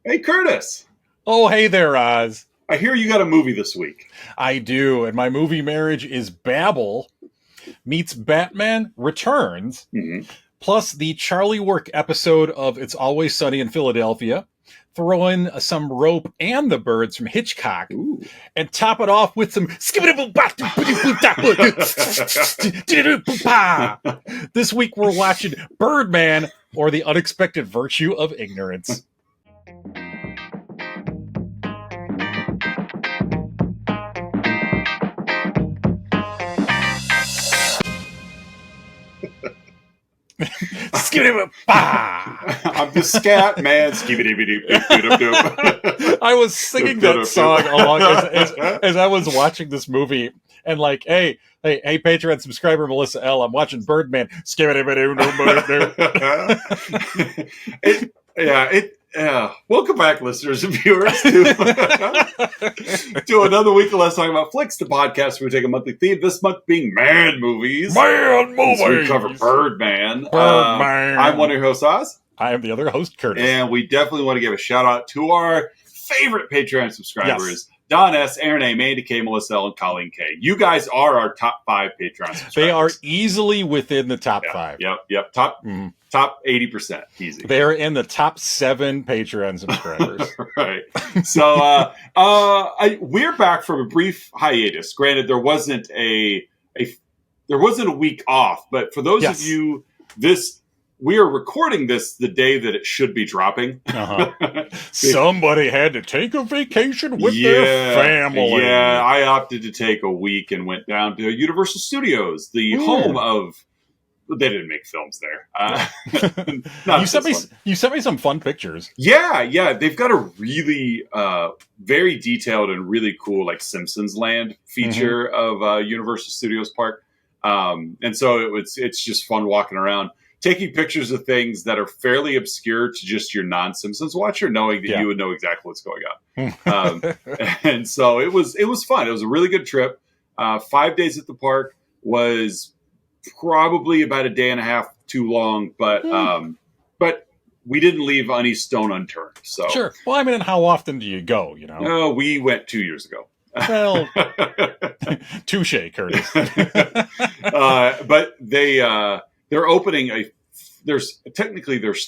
Hey, Curtis. Oh, hey there, Oz. I hear you got a movie this week. I do, and my movie marriage is Babel meets Batman Returns, plus the Charlie Work episode of It's Always Sunny in Philadelphia. Throw in some Rope and the Birds from Hitchcock, and top it off with some This week we're watching Birdman, or The Unexpected Virtue of Ignorance. I'm the scat man. I was singing that song along as I was watching this movie, and like, hey, Patreon subscriber Melissa L, I'm watching Birdman. Welcome back, listeners and viewers, to another week of Let's Talk About Flicks, the podcast where we take a monthly theme. This month being man movies. Man movies. So we cover Birdman. I'm one of your hosts, Oz. I am the other host, Curtis. And we definitely want to give a shout out to our favorite Patreon subscribers. Yes. Don S., Aaron A., Mandy K., Melissa L., and Colleen K. You guys are our top 5 Patreon subscribers. They are easily within the top 5. Yep. Top 80%. Easy. They're in the top 7 Patreon subscribers. Right. So we're back from a brief hiatus. Granted, there wasn't a week off, but for those of you, we are recording this the day that it should be dropping. Somebody had to take a vacation with their family. Yeah, I opted to take a week and went down to Universal Studios, the home of... They didn't make films there. You sent me some fun pictures. Yeah. They've got a really very detailed and really cool like Simpsons Land feature of Universal Studios Park. And so it's just fun walking around, taking pictures of things that are fairly obscure to just your non-Simpsons watcher, knowing that you would know exactly what's going on. And so it was fun. It was a really good trip. 5 days at the park was probably about a day and a half too long, but we didn't leave any stone unturned. So sure. Well, I mean, how often do you go? You know, no, we went 2 years ago. Well, touche, Curtis. But they're opening there's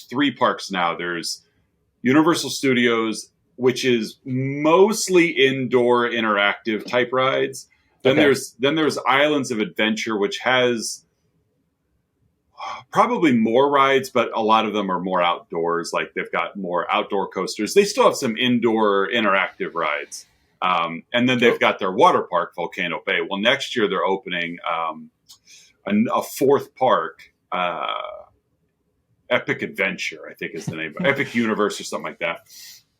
3 parks now. There's Universal Studios, which is mostly indoor interactive type rides. Then there's Islands of Adventure, which has probably more rides, but a lot of them are more outdoors. Like they've got more outdoor coasters. They still have some indoor interactive rides. And then they've got their water park, Volcano Bay. Well, next year they're opening a 4th park, Epic Adventure, I think is the name, Epic Universe or something like that.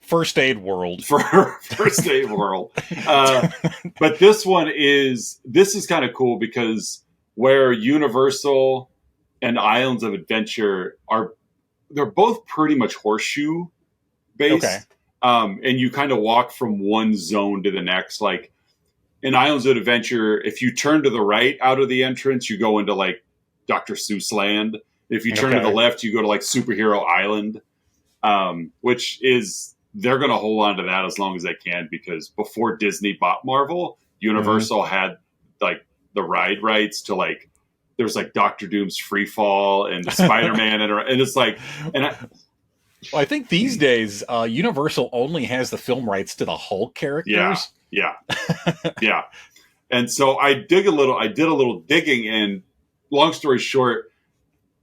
First Aid World. First Aid World. But this is kind of cool because where Universal and Islands of Adventure they're both pretty much horseshoe based. Okay. And you kind of walk from one zone to the next. Like in Islands of Adventure, if you turn to the right out of the entrance, you go into like Dr. Seuss land. If you turn to the left, you go to like Superhero Island, which is... They're going to hold on to that as long as they can, because before Disney bought Marvel, Universal had like the ride rights to like, there's like Doctor Doom's Free Fall and Spider-Man. and it's like, I think these days, Universal only has the film rights to the Hulk characters. Yeah. And so I did a little digging, and long story short,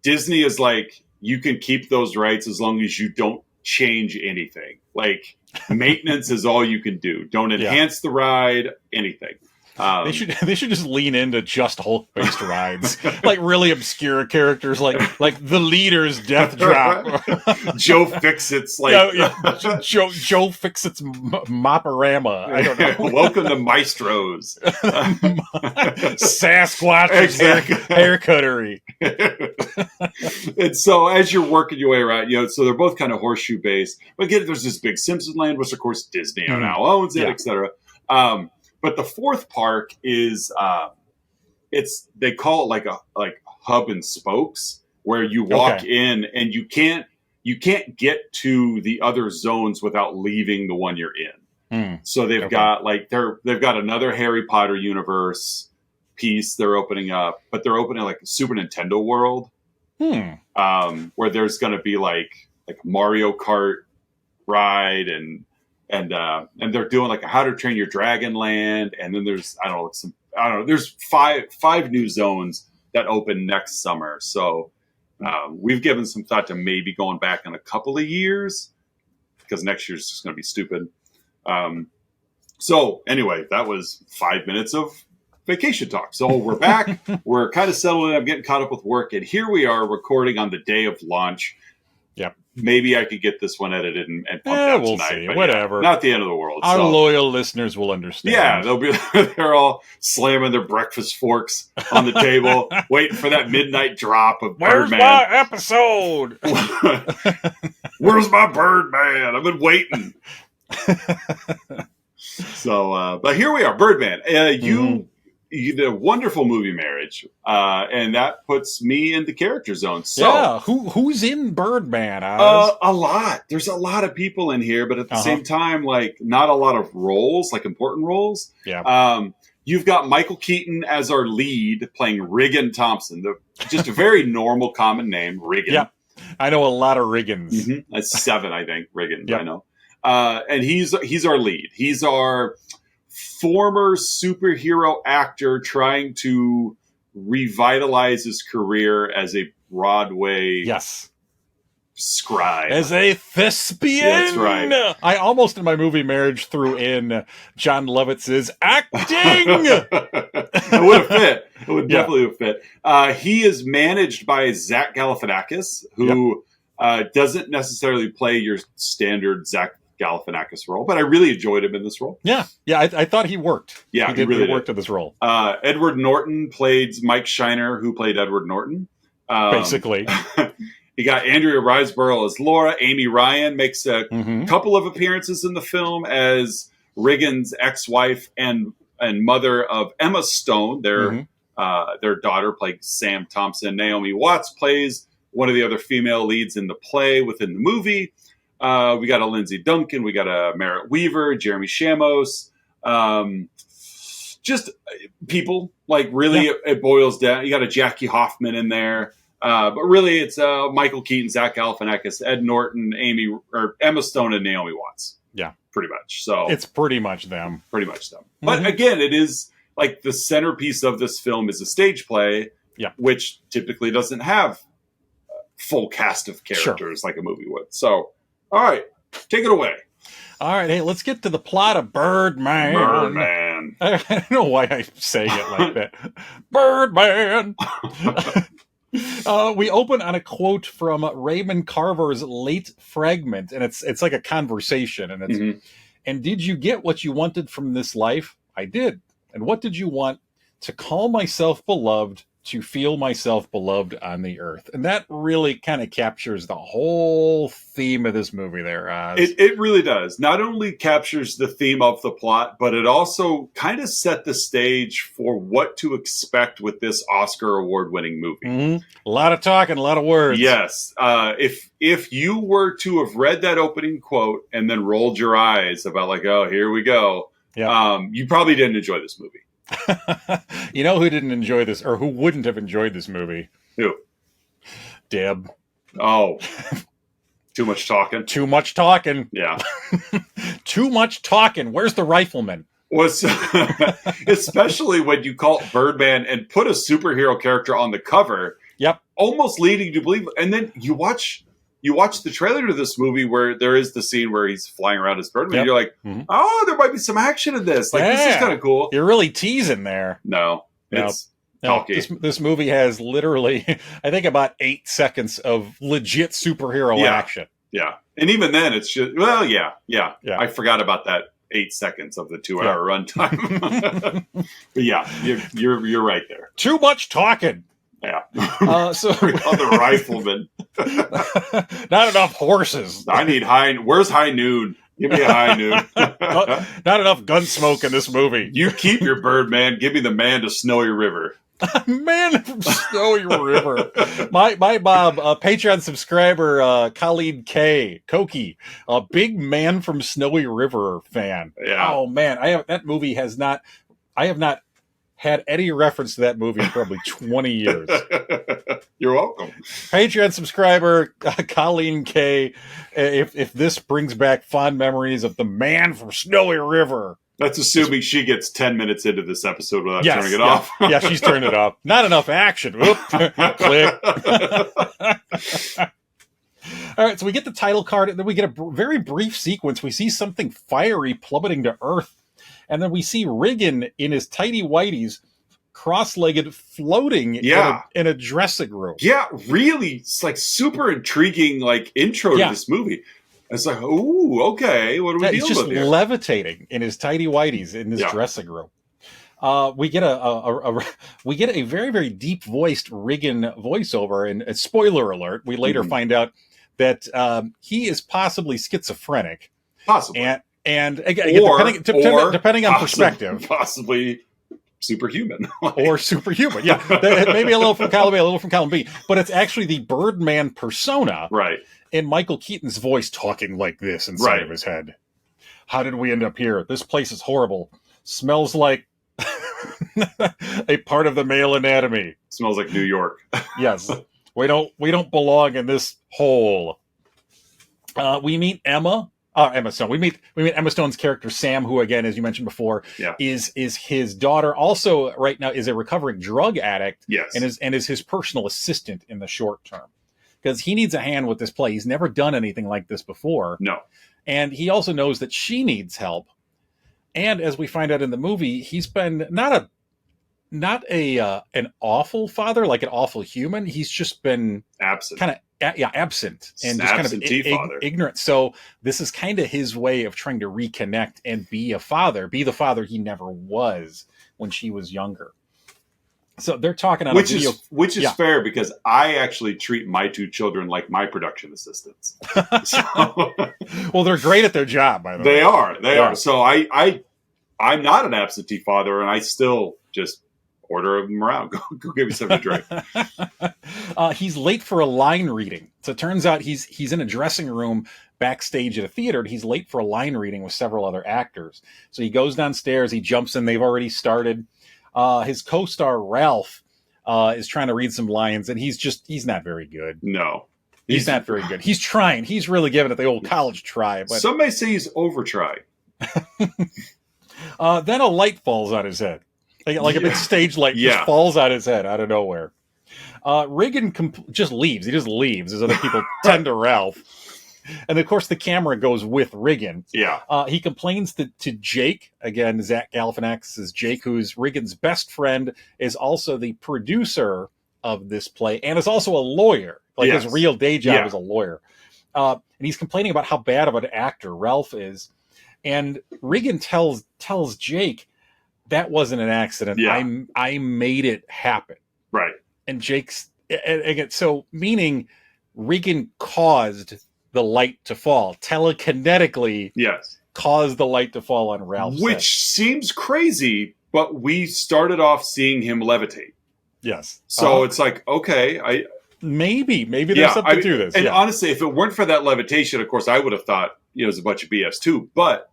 Disney is like, you can keep those rights as long as you don't change anything. Like maintenance is all you can do. Don't enhance the ride, anything. They should just lean into just Hulk based rides, like really obscure characters, like the leader's death drop. Joe Fixit's Joe Fixit's Moporama. I don't know. Welcome to Maestro's. Sasquatch's haircuttery. And so as you're working your way around, so they're both kind of horseshoe based. But again, there's this big Simpsons Land, which of course Disney now owns it, etc. But the 4th park is they call it like hub and spokes, where you walk in and you you can't get to the other zones without leaving the one you're in. So they've got like they've got another Harry Potter universe piece they're opening up, but they're opening like a Super Nintendo world, where there's going to be like Mario Kart ride and they're doing like a How to Train Your Dragon land, and then there's there's five new zones that open next summer. So we've given some thought to maybe going back in a couple of years because next year's just going to be stupid. So anyway, that was 5 minutes of vacation talk. So we're back. We're kind of settled in. I'm getting caught up with work, and here we are recording on the day of launch. Yep. Maybe I could get this one edited and pumped out we'll tonight. see. But whatever. Not the end of the world. Our loyal listeners will understand. Yeah, they're all slamming their breakfast forks on the table, waiting for that midnight drop of Where's Birdman. my episode? Where's my Birdman? I've been waiting. So, but here we are, Birdman. You did a wonderful movie, Marriage, and that puts me in the character zone. So, yeah, who's in Birdman? A lot. There's a lot of people in here, but at the same time, like not a lot of roles, like important roles. Yeah. You've got Michael Keaton as our lead, playing Riggan Thomson, just a very normal, common name, Riggan. Yeah, I know a lot of Riggans. That's 7, I think, Riggans. Yep. I know. And he's our lead. He's our former superhero actor trying to revitalize his career as a Broadway scribe. As a thespian. That's right. I almost in my movie Marriage threw in John Lovitz's acting. It would have fit. It would definitely have fit. He is managed by Zach Galifianakis, who doesn't necessarily play your standard Zach Galifianakis role, but I really enjoyed him in this role. Yeah, I thought he worked. Yeah, he really worked in this role. Edward Norton played Mike Shiner, who played Edward Norton. Basically. You got Andrea Riseborough as Laura. Amy Ryan makes a couple of appearances in the film as Riggan's ex-wife and mother of Emma Stone. Their daughter played Sam Thompson. Naomi Watts plays one of the other female leads in the play within the movie. We got a Lindsay Duncan. We got a Merritt Weaver, Jeremy Shamos. Just people, like really it boils down. You got a Jackie Hoffman in there. But really it's Michael Keaton, Zach Galifianakis, Ed Norton, Emma Stone, and Naomi Watts. Yeah. Pretty much. So it's pretty much them. But again, it is like the centerpiece of this film is a stage play, which typically doesn't have a full cast of characters like a movie would. So, all right, take it away. All right, hey, let's get to the plot of Birdman. Birdman. I don't know why I'm saying it like that. Birdman. We open on a quote from Raymond Carver's late fragment, and it's like a conversation, and it's and did you get what you wanted from this life? I did. And what did you want? To call myself beloved, to feel myself beloved on the earth. And that really kind of captures the whole theme of this movie there, Oz. It really does. Not only captures the theme of the plot, but it also kind of set the stage for what to expect with this Oscar award-winning movie. A lot of talking, a lot of words. Yes. If you were to have read that opening quote and then rolled your eyes about like, oh, here we go, you probably didn't enjoy this movie. You know who didn't enjoy this, or who wouldn't have enjoyed this movie? Who? Deb. Oh. Too much talking? Too much talking. Yeah. Too much talking. Where's the rifleman? Especially when you call it Birdman and put a superhero character on the cover. Yep. Almost leading to believe. And then you watch the trailer to this movie where there is the scene where he's flying around as Birdman. You're like, oh, there might be some action in this. Like, this is kind of cool. You're really teasing there. No. It's talky. This movie has literally, I think, about 8 seconds of legit superhero action. Yeah. And even then, it's just, yeah. I forgot about that 8 seconds of the 2-hour runtime. But yeah, you're right there. Too much talking. Yeah. So the rifleman. Not enough horses. I need where's high noon? Give me a high noon. Not enough gun smoke in this movie. You keep your Birdman. Give me the man to Snowy River. Man from Snowy River. My mom, Patreon subscriber, Colleen K. Koki, a big Man from Snowy River fan. Yeah. Oh man, I have not had any reference to that movie in probably 20 years. You're welcome. Patreon subscriber, Colleen K. If this brings back fond memories of the Man from Snowy River. That's assuming she gets 10 minutes into this episode without turning it off. Yeah, she's turned it off. Not enough action. Oop. Click. All right, so we get the title card, and then we get a very brief sequence. We see something fiery plummeting to Earth, and then we see Riggan in his tighty whities, cross-legged, floating in a dressing room. Yeah, really, it's like super intriguing, like intro to this movie. It's like, ooh, okay, what are we dealing with here? He's just levitating in his tighty whities in this dressing room. We get a very, very deep voiced Riggan voiceover, and spoiler alert, we later find out that he is possibly schizophrenic. Possibly. And again, depending on perspective. Possibly superhuman. Or superhuman, yeah. Maybe a little from column A, a little from column B. But it's actually the Birdman persona. Right. In Michael Keaton's voice talking like this inside of his head. How did we end up here? This place is horrible. Smells like a part of the male anatomy. Smells like New York. Yes. We don't belong in this hole. We meet Emma Stone. We meet Emma Stone's character Sam, who again, as you mentioned before, is his daughter. Also, right now, is a recovering drug addict. Yes, and is his personal assistant in the short term because he needs a hand with this play. He's never done anything like this before. No, and he also knows that she needs help. And as we find out in the movie, he's been not an awful father, like an awful human. He's just been absent. Absent and just kind of ignorant. So this is kind of his way of trying to reconnect and be the father he never was when she was younger. So they're talking on which is fair because I actually treat my two children like my production assistants. So, well, they're great at their job, by the way. They are. Yeah. So I'm not an absentee father, and I still just order them around. Go give me something to drink. He's late for a line reading. So it turns out he's in a dressing room backstage at a theater, and he's late for a line reading with several other actors. So he goes downstairs, he jumps in, they've already started. His co-star Ralph is trying to read some lines, and he's not very good. No. He's not very good. He's trying. He's really giving it the old college try. But some may say he's over-tried. Then a light falls on his head. Like a big stage light just falls on his head out of nowhere. Riggan just leaves. He just leaves as other people tend to Ralph. And, of course, the camera goes with Riggan. Yeah. He complains to Jake. Again, Zach Galifianakis is Jake, who's Riggan's best friend, is also the producer of this play, and is also a lawyer. Like, his real day job is a lawyer. And he's complaining about how bad of an actor Ralph is. And Riggan tells Jake, that wasn't an accident. Yeah. I made it happen. Right. And Jake's... again, so, meaning Riggan caused the light to fall telekinetically. Yes, caused the light to fall on Ralph's which head. Seems crazy, but we started off seeing him levitate. Yes, so it's like, okay, maybe there's something to this. And honestly, if it weren't for that levitation, of course, I would have thought it was a bunch of BS too. But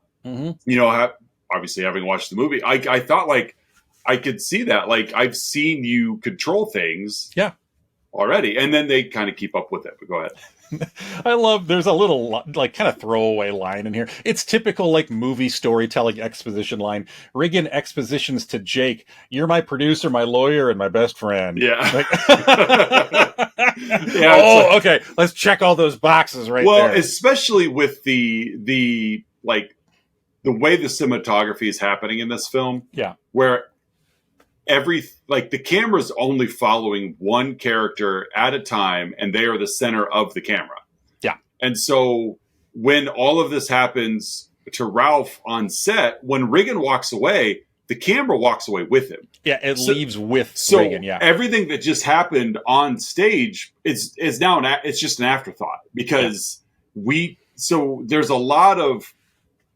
obviously, having watched the movie, I thought like I could see that. Like I've seen you control things, already, and then they kind of keep up with it. But go ahead. I love there's a little like kind of throwaway line in here. It's typical like movie storytelling exposition line. Riggan expositions to Jake, "You're my producer, my lawyer, and my best friend." Yeah. Like, okay. Let's check all those boxes right there. Well, especially with the way the cinematography is happening in this film. Yeah. Where the camera's only following one character at a time, and they are the center of the camera. Yeah. And so when all of this happens to Ralph on set, when Riggan walks away, the camera walks away with him. Yeah, it leaves with Riggan, yeah. Everything that just happened on stage is now it's just an afterthought because there's a lot of,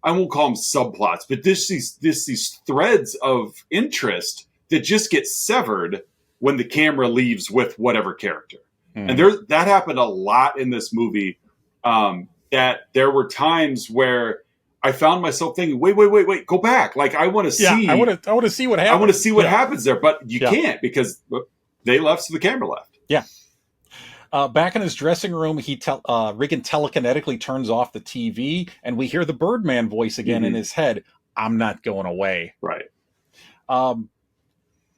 I won't call them subplots, but these threads of interest that just get severed when the camera leaves with whatever character. Mm. And that happened a lot in this movie, that there were times where I found myself thinking, wait, go back. Like, I want to see. I want to see what happens. I want to see what happens there, but you can't because they left, so the camera left. Yeah. Back in his dressing room, Riggan telekinetically turns off the TV, and we hear the Birdman voice again in his head. I'm not going away. Right.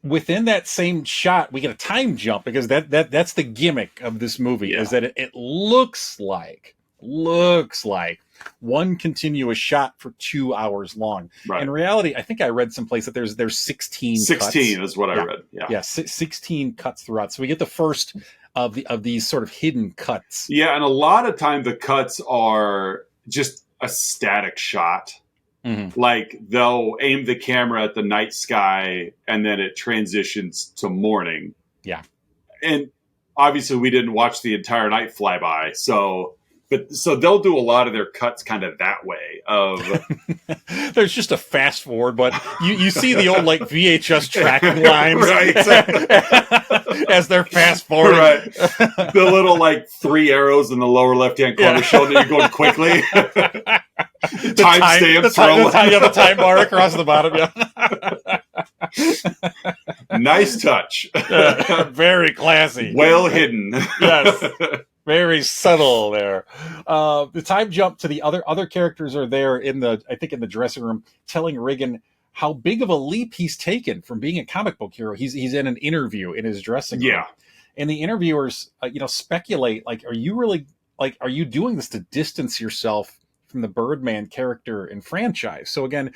Within that same shot, we get a time jump because that's the gimmick of this movie is that it looks like one continuous shot for 2 hours long. Right. In reality, I think I read someplace that there's 16 cuts. is what I read. Yeah. 16 cuts throughout. So we get the first of these sort of hidden cuts. Yeah, and a lot of time the cuts are just a static shot. Mm-hmm. Like, they'll aim the camera at the night sky and then it transitions to morning. Yeah. And obviously we didn't watch the entire night fly by, so they'll do a lot of their cuts kind of that way. There's just a fast forward, but you see the old like VHS tracking lines, right? As they're fast forwarding, right? The little like 3 arrows in the lower left hand corner show that you're going quickly. The time bar across the bottom. Yeah. Nice touch. Very classy. Well hidden. Yes. Very subtle there. The time jump to the other characters are there in the dressing room, telling Riggan how big of a leap he's taken from being a comic book hero. He's in an interview in his dressing room. Yeah. And the interviewers, speculate, like, are you doing this to distance yourself from the Birdman character and franchise? So again,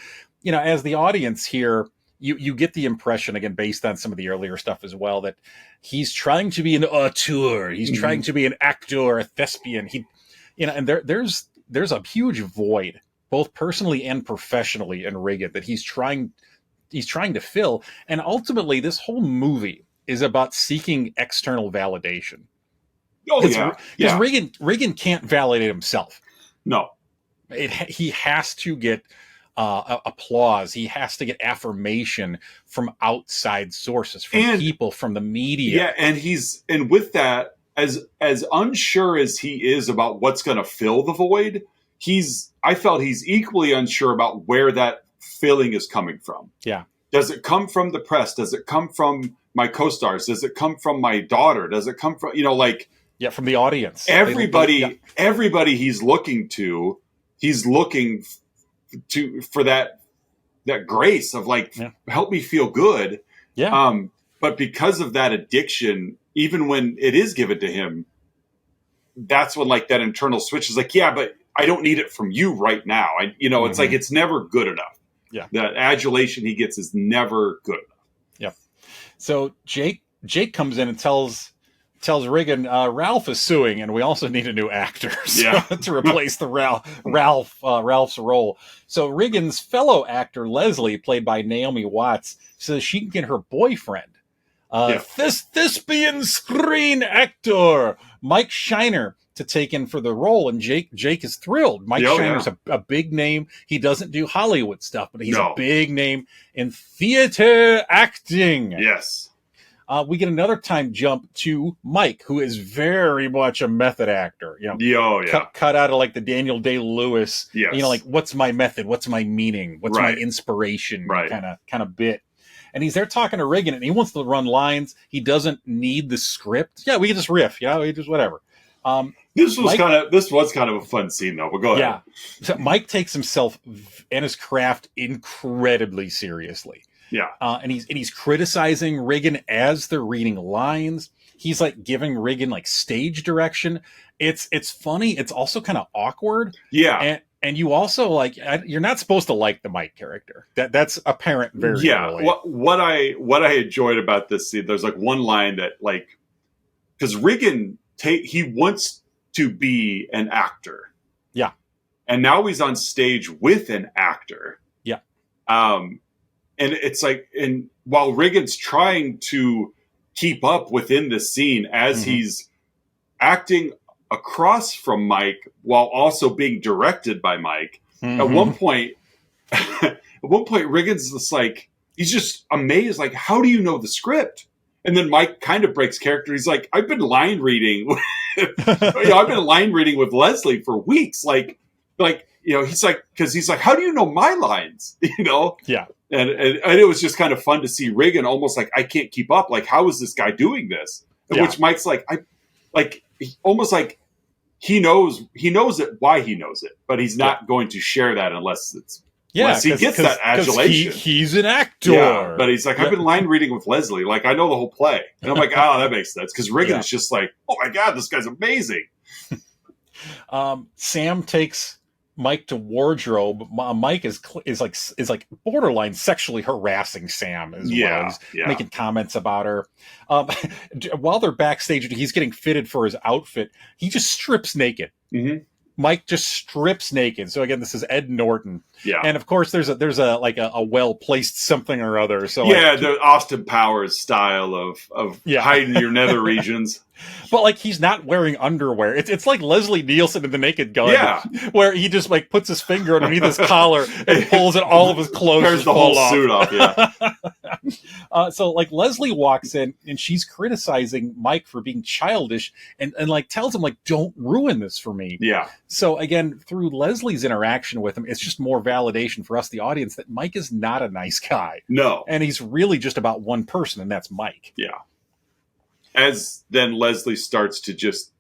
as the audience here, you get the impression, again, based on some of the earlier stuff as well, that he's trying to be an auteur. He's trying to be an actor, a thespian. And there's a huge void, both personally and professionally, in Riggan that he's trying to fill. And ultimately, this whole movie is about seeking external validation. Oh, yeah. Because Riggan can't validate himself. No. He has to get applause. He has to get affirmation from outside sources, from people, from the media. Yeah, and with that, as unsure as he is about what's going to fill the void, I felt he's equally unsure about where that filling is coming from. Yeah. Does it come from the press? Does it come from my co-stars? Does it come from my daughter? Does it come from, from the audience? Everybody he's looking to, he's looking for that grace of help me feel good. Yeah. But because of that addiction, even when it is given to him, that's when that internal switch is but I don't need it from you right now. It's like, it's never good enough. Yeah. The adulation he gets is never good enough. Yeah. So Jake comes in and tells Riggan, Ralph is suing, and we also need a new actor to replace the Ralph's role. So Riggan's fellow actor Leslie, played by Naomi Watts, says she can get her boyfriend, thespian screen actor Mike Shiner, to take in for the role, and Jake is thrilled. Mike Shiner's a big name. He doesn't do Hollywood stuff, but he's a big name in theater acting. Yes. We get another time jump to Mike, who is very much a method actor. Cut out of the Daniel Day-Lewis. Yes. What's my method? What's my meaning? What's my inspiration? Kind of bit. And he's there talking to Riggan, and he wants to run lines. He doesn't need the script. Yeah, we can just riff. We just whatever. This was kind of a fun scene, though. But go ahead. Yeah. So Mike takes himself and his craft incredibly seriously. Yeah. And he's criticizing Riggan as they're reading lines. He's giving Riggan stage direction. It's funny. It's also kind of awkward. Yeah. And you also you're not supposed to like the Mike character. That's apparent very early. What I enjoyed about this scene, there's one line that because Riggan he wants to be an actor. Yeah. And now he's on stage with an actor. Yeah. And it's and while Riggan's trying to keep up within the scene as he's acting across from Mike while also being directed by Mike, at one point Riggan's just he's just amazed, how do you know the script? And then Mike kind of breaks character. He's like, I've been line reading. I've been line reading with Leslie for weeks. He's like, how do you know my lines? Yeah. And it was just kind of fun to see Riggan almost like, I can't keep up. Like, how is this guy doing this? Which Mike's like, almost like he knows it, why he knows it, but he's not going to share that unless he gets that adulation. He's an actor. Yeah, but he's like, I've been line reading with Leslie. Like, I know the whole play. And I'm like, that makes sense. Because Riggan is just like, oh my God, this guy's amazing. Sam takes Mike to wardrobe. Mike is like borderline sexually harassing Sam as well. He's making comments about her. While they're backstage, he's getting fitted for his outfit. He just strips naked. Mm-hmm. Mike just strips naked. So again, this is Ed Norton. Yeah. And of course there's a well-placed something or other. So the Austin Powers style of hiding your nether regions. But like, he's not wearing underwear. It's like Leslie Nielsen in The Naked Gun, where he just like puts his finger underneath his collar and pulls, and all of his clothes tears the whole suit off. Yeah. So like, Leslie walks in and she's criticizing Mike for being childish and like tells him like, don't ruin this for me. Yeah. So again, through Leslie's interaction with him, it's just more validation for us, the audience, that Mike is not a nice guy. No. And he's really just about one person, and that's Mike. Yeah. As then Leslie starts to just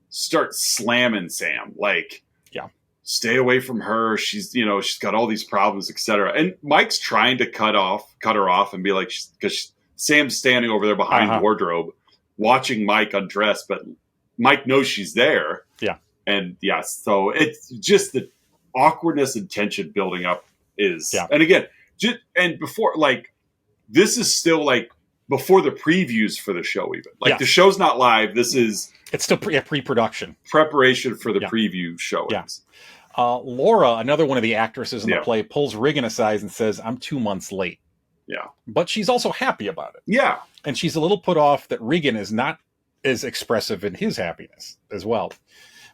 start slamming Sam, like, stay away from her. She's got all these problems, etc. And Mike's trying to cut her off and be like, because Sam's standing over there behind the wardrobe watching Mike undress, but Mike knows she's there. Yeah. And so it's just the awkwardness and tension building up and again, before, like, this is still like before the previews for the show, even the show's not live. It's still pre-production preparation for the preview showings. Laura, another one of the actresses in the play, pulls Riggan aside and says, I'm 2 months late. Yeah. But she's also happy about it. Yeah. And she's a little put off that Riggan is not as expressive in his happiness as well.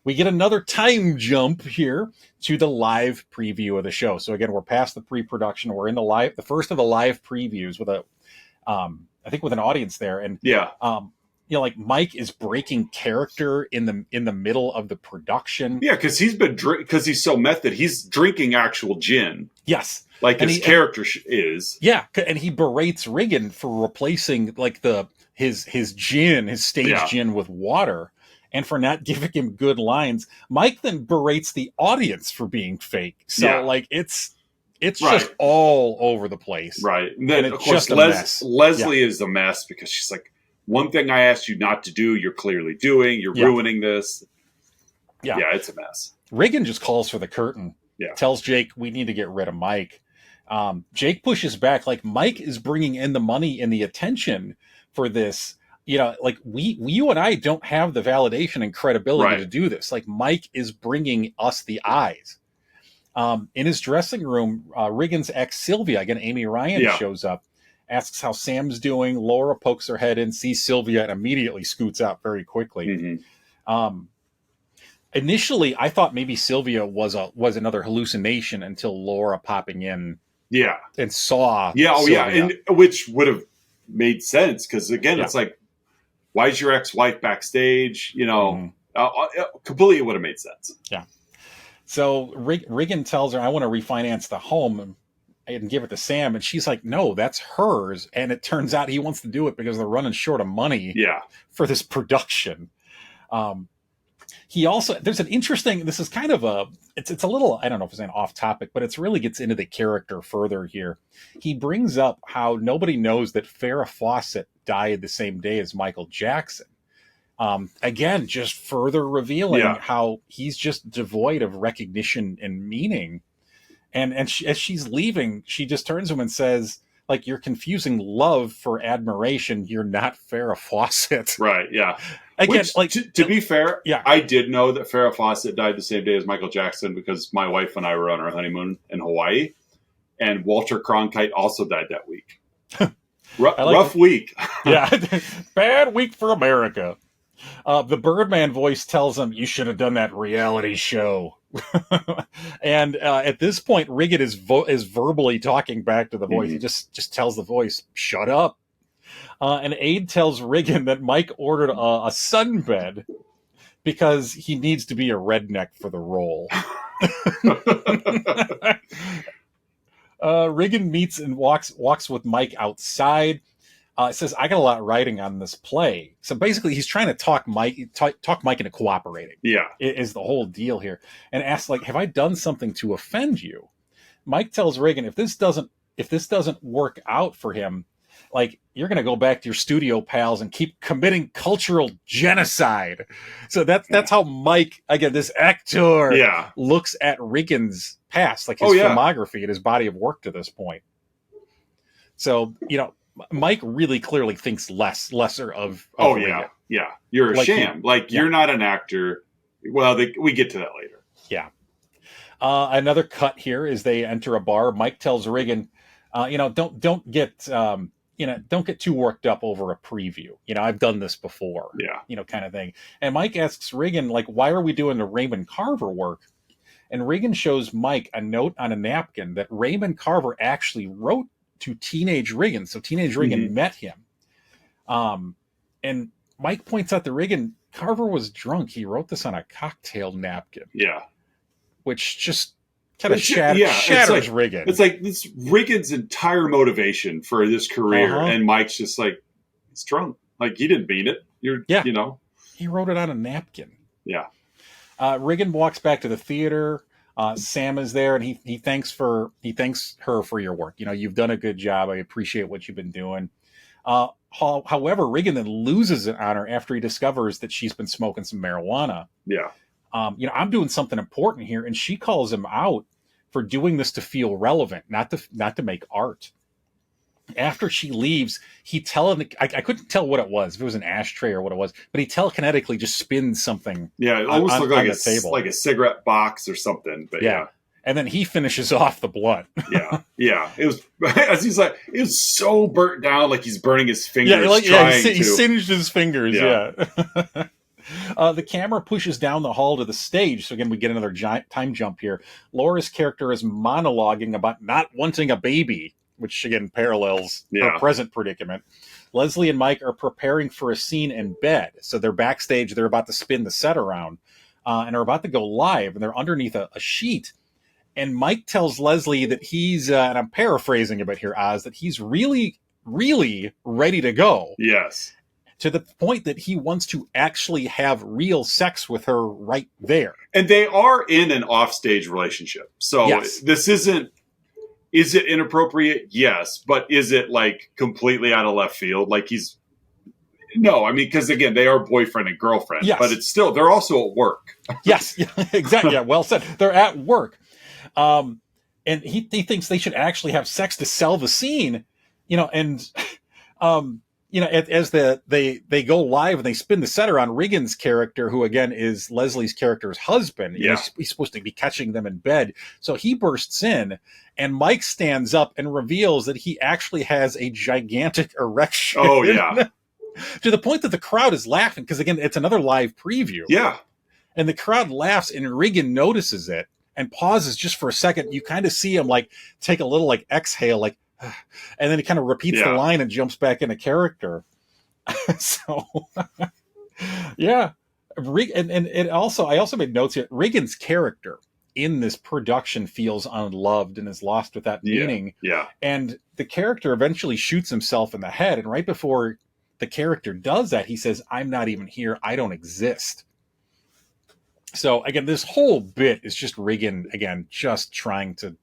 We get another time jump here to the live preview of the show. So again, we're past the pre-production. We're in the first of the live previews with I think with an audience there. And like, Mike is breaking character in the middle of the production. Yeah, because he's so method, he's drinking actual gin. Yes. Like his character is. Yeah, and he berates Riggan for replacing like his gin, his stage gin, with water, and for not giving him good lines. Mike then berates the audience for being fake. So like, it's just all over the place. Right. And then, of course, Leslie is a mess because she's like, one thing I asked you not to do, you're clearly doing. You're ruining this. Yeah, it's a mess. Riggan just calls for the curtain. Yeah. Tells Jake, we need to get rid of Mike. Jake pushes back. Like, Mike is bringing in the money and the attention for this. Like, you and I don't have the validation and credibility to do this. Like, Mike is bringing us the eyes. In his dressing room, Riggan's ex Sylvia, again Amy Ryan, shows up, asks how Sam's doing. Laura pokes her head in, sees Sylvia, and immediately scoots out very quickly. Mm-hmm. Initially, I thought maybe Sylvia was another hallucination until Laura popping in, and saw, Sylvia. And which would have made sense because again, it's like, why is your ex-wife backstage? Completely would have made sense. Yeah. So Riggan tells her, I want to refinance the home and give it to Sam. And she's like, no, that's hers. And it turns out he wants to do it because they're running short of money for this production. He also, there's an interesting, this is kind of it's a little, I don't know if it's an off topic, but it really gets into the character further here. He brings up how nobody knows that Farrah Fawcett died the same day as Michael Jackson. Again, just further revealing how he's just devoid of recognition and meaning. And as she's leaving, she just turns to him and says, like, you're confusing love for admiration. You're not Farrah Fawcett. Right. Yeah. Again, which, like, to be fair, I did know that Farrah Fawcett died the same day as Michael Jackson because my wife and I were on our honeymoon in Hawaii, and Walter Cronkite also died that week. Rough week. Bad week for America. The Birdman voice tells him, you should have done that reality show. And at this point, Riggan is verbally talking back to the voice. He just tells the voice, shut up. An aide tells Riggan that Mike ordered a sunbed because he needs to be a redneck for the role. Riggan meets and walks with Mike outside. It says, I got a lot riding on this play. So basically, he's trying to talk Mike into cooperating. Yeah. Is the whole deal here. And asks, like, have I done something to offend you? Mike tells Riggan, if this doesn't work out for him, like, you're going to go back to your studio pals and keep committing cultural genocide. So that's how Mike, again, this actor, looks at Riggan's past, like his filmography and his body of work to this point. So, Mike really clearly thinks lesser of Riggan. Yeah. You're a sham. You're not an actor. Well, we get to that later. Yeah. Another cut here is they enter a bar. Mike tells Riggan, don't get too worked up over a preview. I've done this before. Yeah. Kind of thing. And Mike asks Riggan, like, why are we doing the Raymond Carver work? And Riggan shows Mike a note on a napkin that Raymond Carver actually wrote to teenage Riggan. So teenage Riggan met him. And Mike points out to Riggan, Carver was drunk. He wrote this on a cocktail napkin. Yeah. Which just kind of shatters Riggan. It's like this Riggan's entire motivation for this career, and Mike's just like, he's drunk. Like, he didn't mean it. He wrote it on a napkin. Yeah. Riggan walks back to the theater. Sam is there, and he thanks her for your work. You've done a good job. I appreciate what you've been doing. However, Riggan then loses it on her after he discovers that she's been smoking some marijuana. Yeah. I'm doing something important here, and she calls him out for doing this to feel relevant, not to make art. After she leaves, I couldn't tell what it was, if it was an ashtray or what it was, but he telekinetically just spins something. Yeah, it almost looked like like a cigarette box or something. But yeah. And then he finishes off the blunt. Yeah. It was, as he's like, it was so burnt down, like he's burning his fingers. He singed his fingers. Yeah. The camera pushes down the hall to the stage. So again, we get another giant time jump here. Laura's character is monologuing about not wanting a baby, which again parallels her present predicament. Leslie and Mike are preparing for a scene in bed. So they're backstage. They're about to spin the set around and are about to go live. And they're underneath a sheet. And Mike tells Leslie that he's, and I'm paraphrasing a bit here, Oz, that he's really, really ready to go. Yes. To the point that he wants to actually have real sex with her right there. And they are in an offstage relationship. So this isn't, is it inappropriate? Yes. But is it like completely out of left field? Like no, I mean, because again, they are boyfriend and girlfriend, but it's still, they're also at work. Yes, exactly. Yeah, well said. They're at work. And he thinks they should actually have sex to sell the scene, and as they go live and they spin the set around, Riggan's character, who again is Leslie's character's husband, he's supposed to be catching them in bed. So he bursts in, and Mike stands up and reveals that he actually has a gigantic erection. Oh yeah. To the point that the crowd is laughing, because again, it's another live preview. Yeah. And the crowd laughs, and Riggan notices it and pauses just for a second. You kind of see him like take a little like exhale, like, and then he kind of repeats the line and jumps back into character. So, yeah. And it also, I also made notes here. Riggan's character in this production feels unloved and is lost without meaning. Yeah. And the character eventually shoots himself in the head. And right before the character does that, he says, "I'm not even here. I don't exist." So again, this whole bit is just Riggan again, just trying to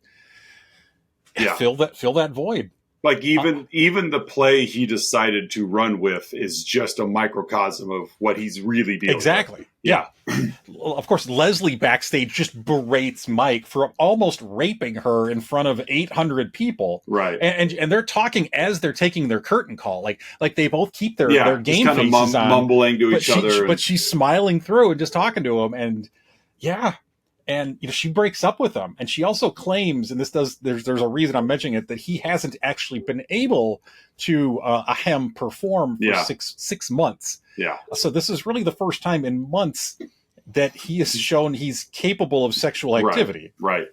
fill that void. Like even the play he decided to run with is just a microcosm of what he's really dealing with. Yeah. Of course, Leslie backstage just berates Mike for almost raping her in front of 800 people. Right. And they're talking as they're taking their curtain call. Like they both keep their game kind faces of mumbling to each other. But she's smiling through and just talking to him. And and she breaks up with him, and she also claims, and there's a reason I'm mentioning it, that he hasn't actually been able to perform for 6 months. Yeah. So this is really the first time in months that he has shown he's capable of sexual activity. Right.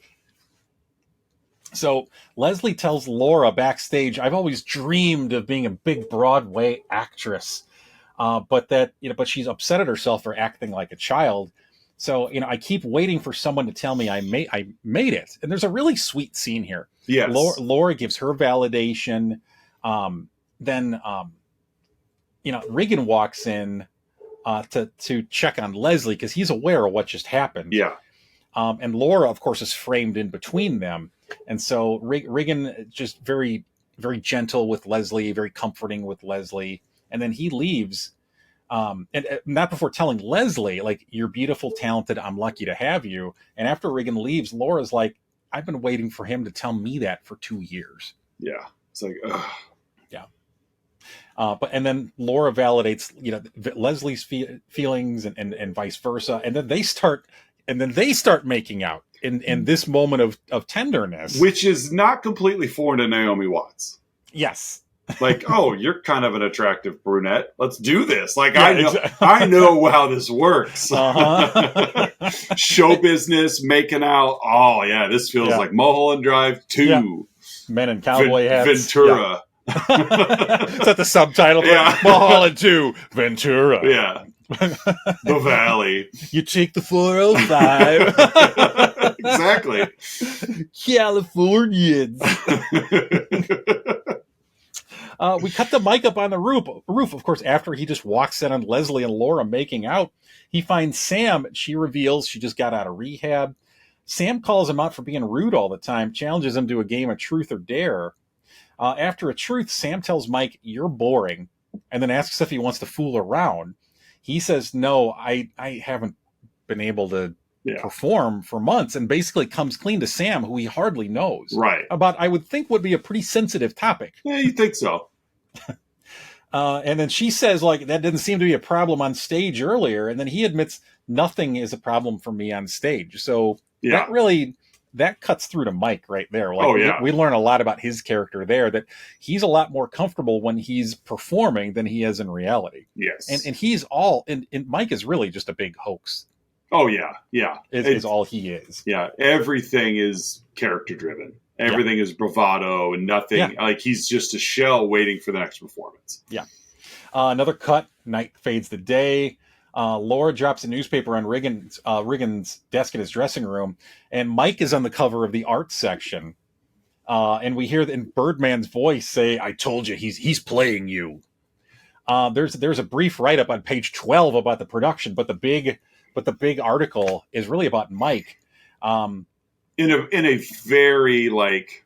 So Leslie tells Laura backstage, "I've always dreamed of being a big Broadway actress, but she's upset at herself for acting like a child. So I keep waiting for someone to tell me I made it." And there's a really sweet scene here. Yes. Laura gives her validation. Then Riggan walks in to check on Leslie because he's aware of what just happened. Yeah. And Laura, of course, is framed in between them. And so Riggan just very, very gentle with Leslie, very comforting with Leslie. And then he leaves, and not before telling Leslie, like, "You're beautiful, talented. I'm lucky to have you." And after Riggan leaves, Laura's like, "I've been waiting for him to tell me that for 2 years." Yeah. It's like, ugh. Yeah. And then Laura validates, Leslie's feelings and vice versa. And then they start making out in this moment of tenderness. Which is not completely foreign to Naomi Watts. Yes. Like, "Oh, you're kind of an attractive brunette. Let's do this." Like, yeah, I know how this works. Uh-huh. Show business, making out. Oh, yeah, this feels like Mulholland Drive 2. Yeah. Men in cowboy hats. Ventura. Yeah. Is that the subtitle? Yeah. Mulholland 2, Ventura. Yeah. The Valley. You take the 405. Exactly. Californians. We cut the mic up on the roof, of course, after he just walks in on Leslie and Laura making out. He finds Sam. She reveals she just got out of rehab. Sam calls him out for being rude all the time, challenges him to a game of truth or dare. After a truth, Sam tells Mike, "You're boring," and then asks if he wants to fool around. He says, "No, I haven't been able to perform for months," and basically comes clean to Sam, who he hardly knows. Right. About, I would think, would be a pretty sensitive topic. Yeah, you think so. And then she says, like, "That didn't seem to be a problem on stage earlier." And then he admits, "Nothing is a problem for me on stage." So that cuts through to Mike right there. Like, we learn a lot about his character there, that he's a lot more comfortable when he's performing than he is in reality. Yes. And he's all, and Mike is really just a big hoax. Oh, yeah. Yeah. Is all he is. Yeah. Everything is character driven. Everything is bravado and nothing. Yeah. Like, he's just a shell waiting for the next performance. Yeah. Another cut. Night fades to day. Laura drops a newspaper on Riggan's desk in his dressing room, and Mike is on the cover of the art section. And we hear in Birdman's voice say, "I told you, he's playing you." There's a brief write up on page 12 about the production, but the big article is really about Mike. In a very, like,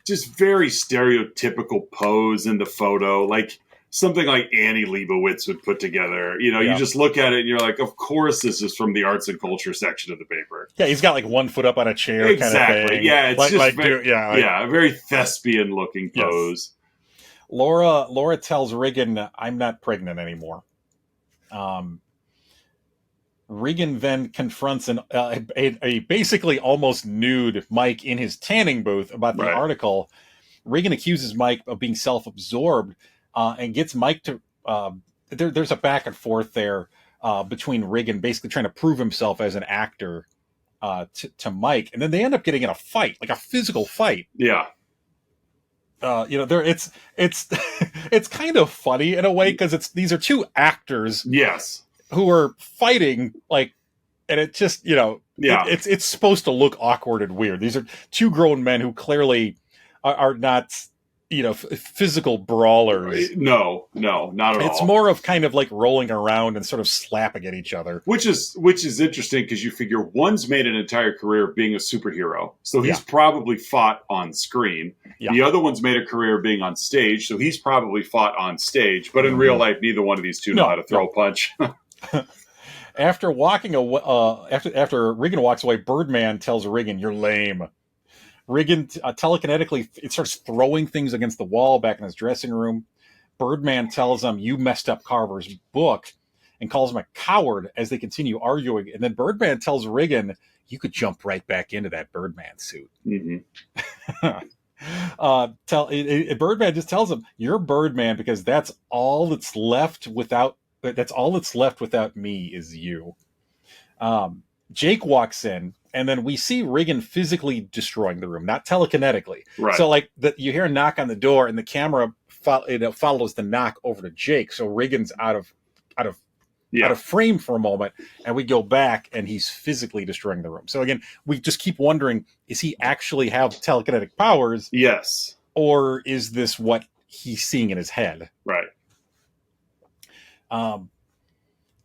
just very stereotypical pose in the photo, like something like Annie Leibovitz would put together. You just look at it and you're like, of course this is from the arts and culture section of the paper. Yeah, he's got like one foot up on a chair. Exactly. Kind of thing. Yeah, it's a very thespian looking pose. Yes. Laura tells Riggan, "I'm not pregnant anymore." Riggan then confronts a basically almost nude Mike in his tanning booth about the article. Riggan accuses Mike of being self-absorbed, and gets Mike to there's a back and forth there between Riggan basically trying to prove himself as an actor to Mike, and then they end up getting in a fight, like a physical fight. Yeah. It's it's kind of funny in a way, because these are two actors, yes, who are fighting, like, and it just it's supposed to look awkward and weird. These are two grown men who clearly are not physical brawlers. No, not at all. It's more of kind of like rolling around and sort of slapping at each other. Which is interesting, because you figure one's made an entire career of being a superhero, so he's probably fought on screen. Yeah. The other one's made a career of being on stage, so he's probably fought on stage. But in real life, neither one of these two know how to throw a punch. After walking away, after Riggan walks away, Birdman tells Riggan, "You're lame." Riggan telekinetically starts throwing things against the wall back in his dressing room. Birdman tells him, "You messed up Carver's book," and calls him a coward as they continue arguing. And then Birdman tells Riggan, "You could jump right back into that Birdman suit." Mm-hmm. Birdman just tells him, "You're Birdman because that's all that's left without me is you." Jake walks in, And then we see Riggan physically destroying the room, not telekinetically. Right. So like you hear a knock on the door, and the camera follows the knock over to Jake. So Riggan's out of frame for a moment, and we go back, and he's physically destroying the room. So again, we just keep wondering: is he actually have telekinetic powers? Yes. Or is this what he's seeing in his head? Right.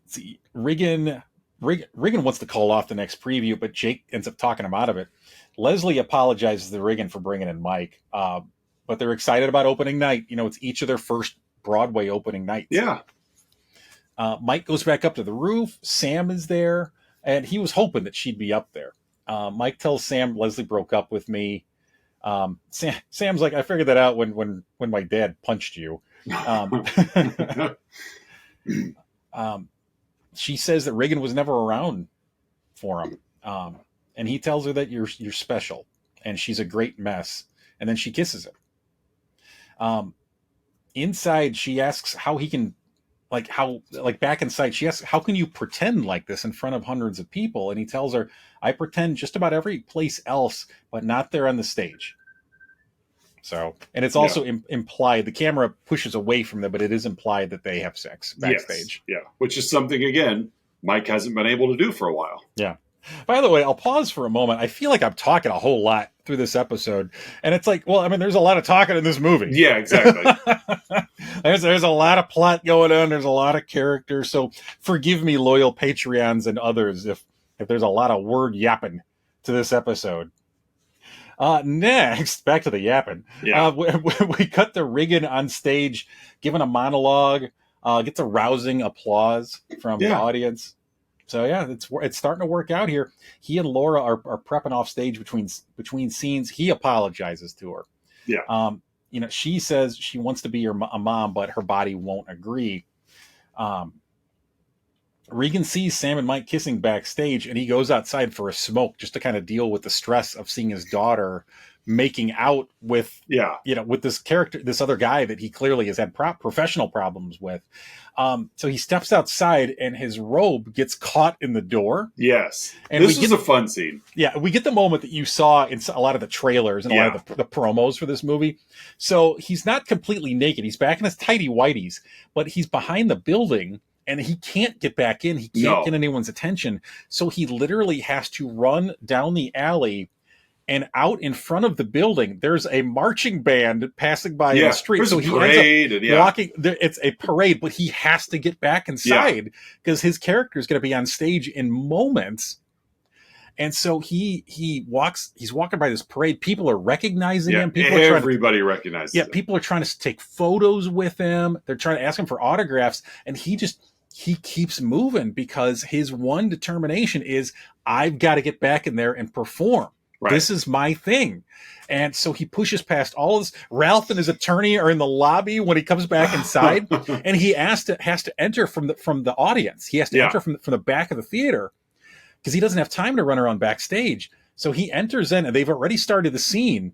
See, Riggan wants to call off the next preview, but Jake ends up talking him out of it. Leslie apologizes to Riggan for bringing in Mike, but they're excited about opening night. It's each of their first Broadway opening nights. Yeah. Mike goes back up to the roof. Sam is there, and he was hoping that she'd be up there. Mike tells Sam, Leslie broke up with me. Sam's like, I figured that out when my dad punched you. She says that Riggan was never around for him. And he tells her that you're special, and she's a great mess. And then she kisses him. Inside, she asks how he can, back inside, she asks, how can you pretend like this in front of hundreds of people? And he tells her, I pretend just about every place else, but not there on the stage. So, and it's also implied, the camera pushes away from them, but it is implied that they have sex backstage. Yes. Yeah. Which is something, again, Mike hasn't been able to do for a while. Yeah. By the way, I'll pause for a moment. I feel like I'm talking a whole lot through this episode. And it's like, well, I mean, there's a lot of talking in this movie. Yeah, exactly. There's a lot of plot going on. There's a lot of characters. So forgive me, loyal Patreons and others, if there's a lot of word yapping to this episode. Next, back to the yapping. Yeah. We cut to Riggan on stage, giving a monologue, gets a rousing applause from the audience. So yeah, it's starting to work out here. He and Laura are prepping off stage between scenes. He apologizes to her. Yeah. She says she wants to be a mom, but her body won't agree. Riggan sees Sam and Mike kissing backstage, and he goes outside for a smoke just to kind of deal with the stress of seeing his daughter making out with, with this character, this other guy that he clearly has had professional problems with. So he steps outside, and his robe gets caught in the door. Yes. And this is a fun scene. Yeah, we get the moment that you saw in a lot of the trailers and a lot of the promos for this movie. So he's not completely naked. He's back in his tighty whities, but he's behind the building, and he can't get back in. He can't get anyone's attention. So he literally has to run down the alley, and out in front of the building, there's a marching band passing by in the street. So he ends up walking. It's a parade, but he has to get back inside because his character is going to be on stage in moments. And so he's walking by this parade. People are recognizing him. Everybody recognizes him. People are trying to take photos with him. They're trying to ask him for autographs. And he keeps moving because his one determination is, I've got to get back in there and perform. Right. This is my thing. And so he pushes past all this. Ralph and his attorney are in the lobby when he comes back inside, and he has to enter from the audience. He has to enter from the back of the theater because he doesn't have time to run around backstage. So he enters in, and they've already started the scene,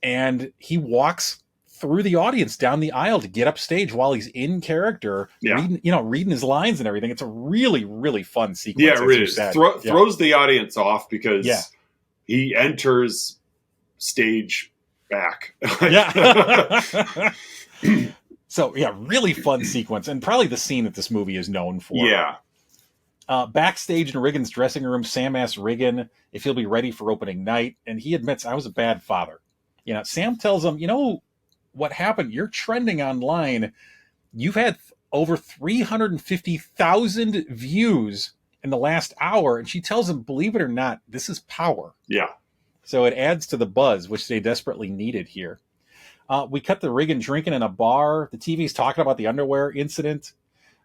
and he walks through the audience down the aisle to get upstage while he's in character, reading his lines and everything. It's a really, really fun sequence. Yeah, it really is. Throws the audience off because he enters stage back. So really fun sequence, and probably the scene that this movie is known for. Yeah. Backstage in Riggan's dressing room, Sam asks Riggan if he'll be ready for opening night, and he admits, I was a bad father. Sam tells him, what happened? You're trending online. You've had over 350,000 views in the last hour. And she tells him, believe it or not, this is power. Yeah. So it adds to the buzz, which they desperately needed here. We cut to Riggan drinking in a bar. The TV's talking about the underwear incident.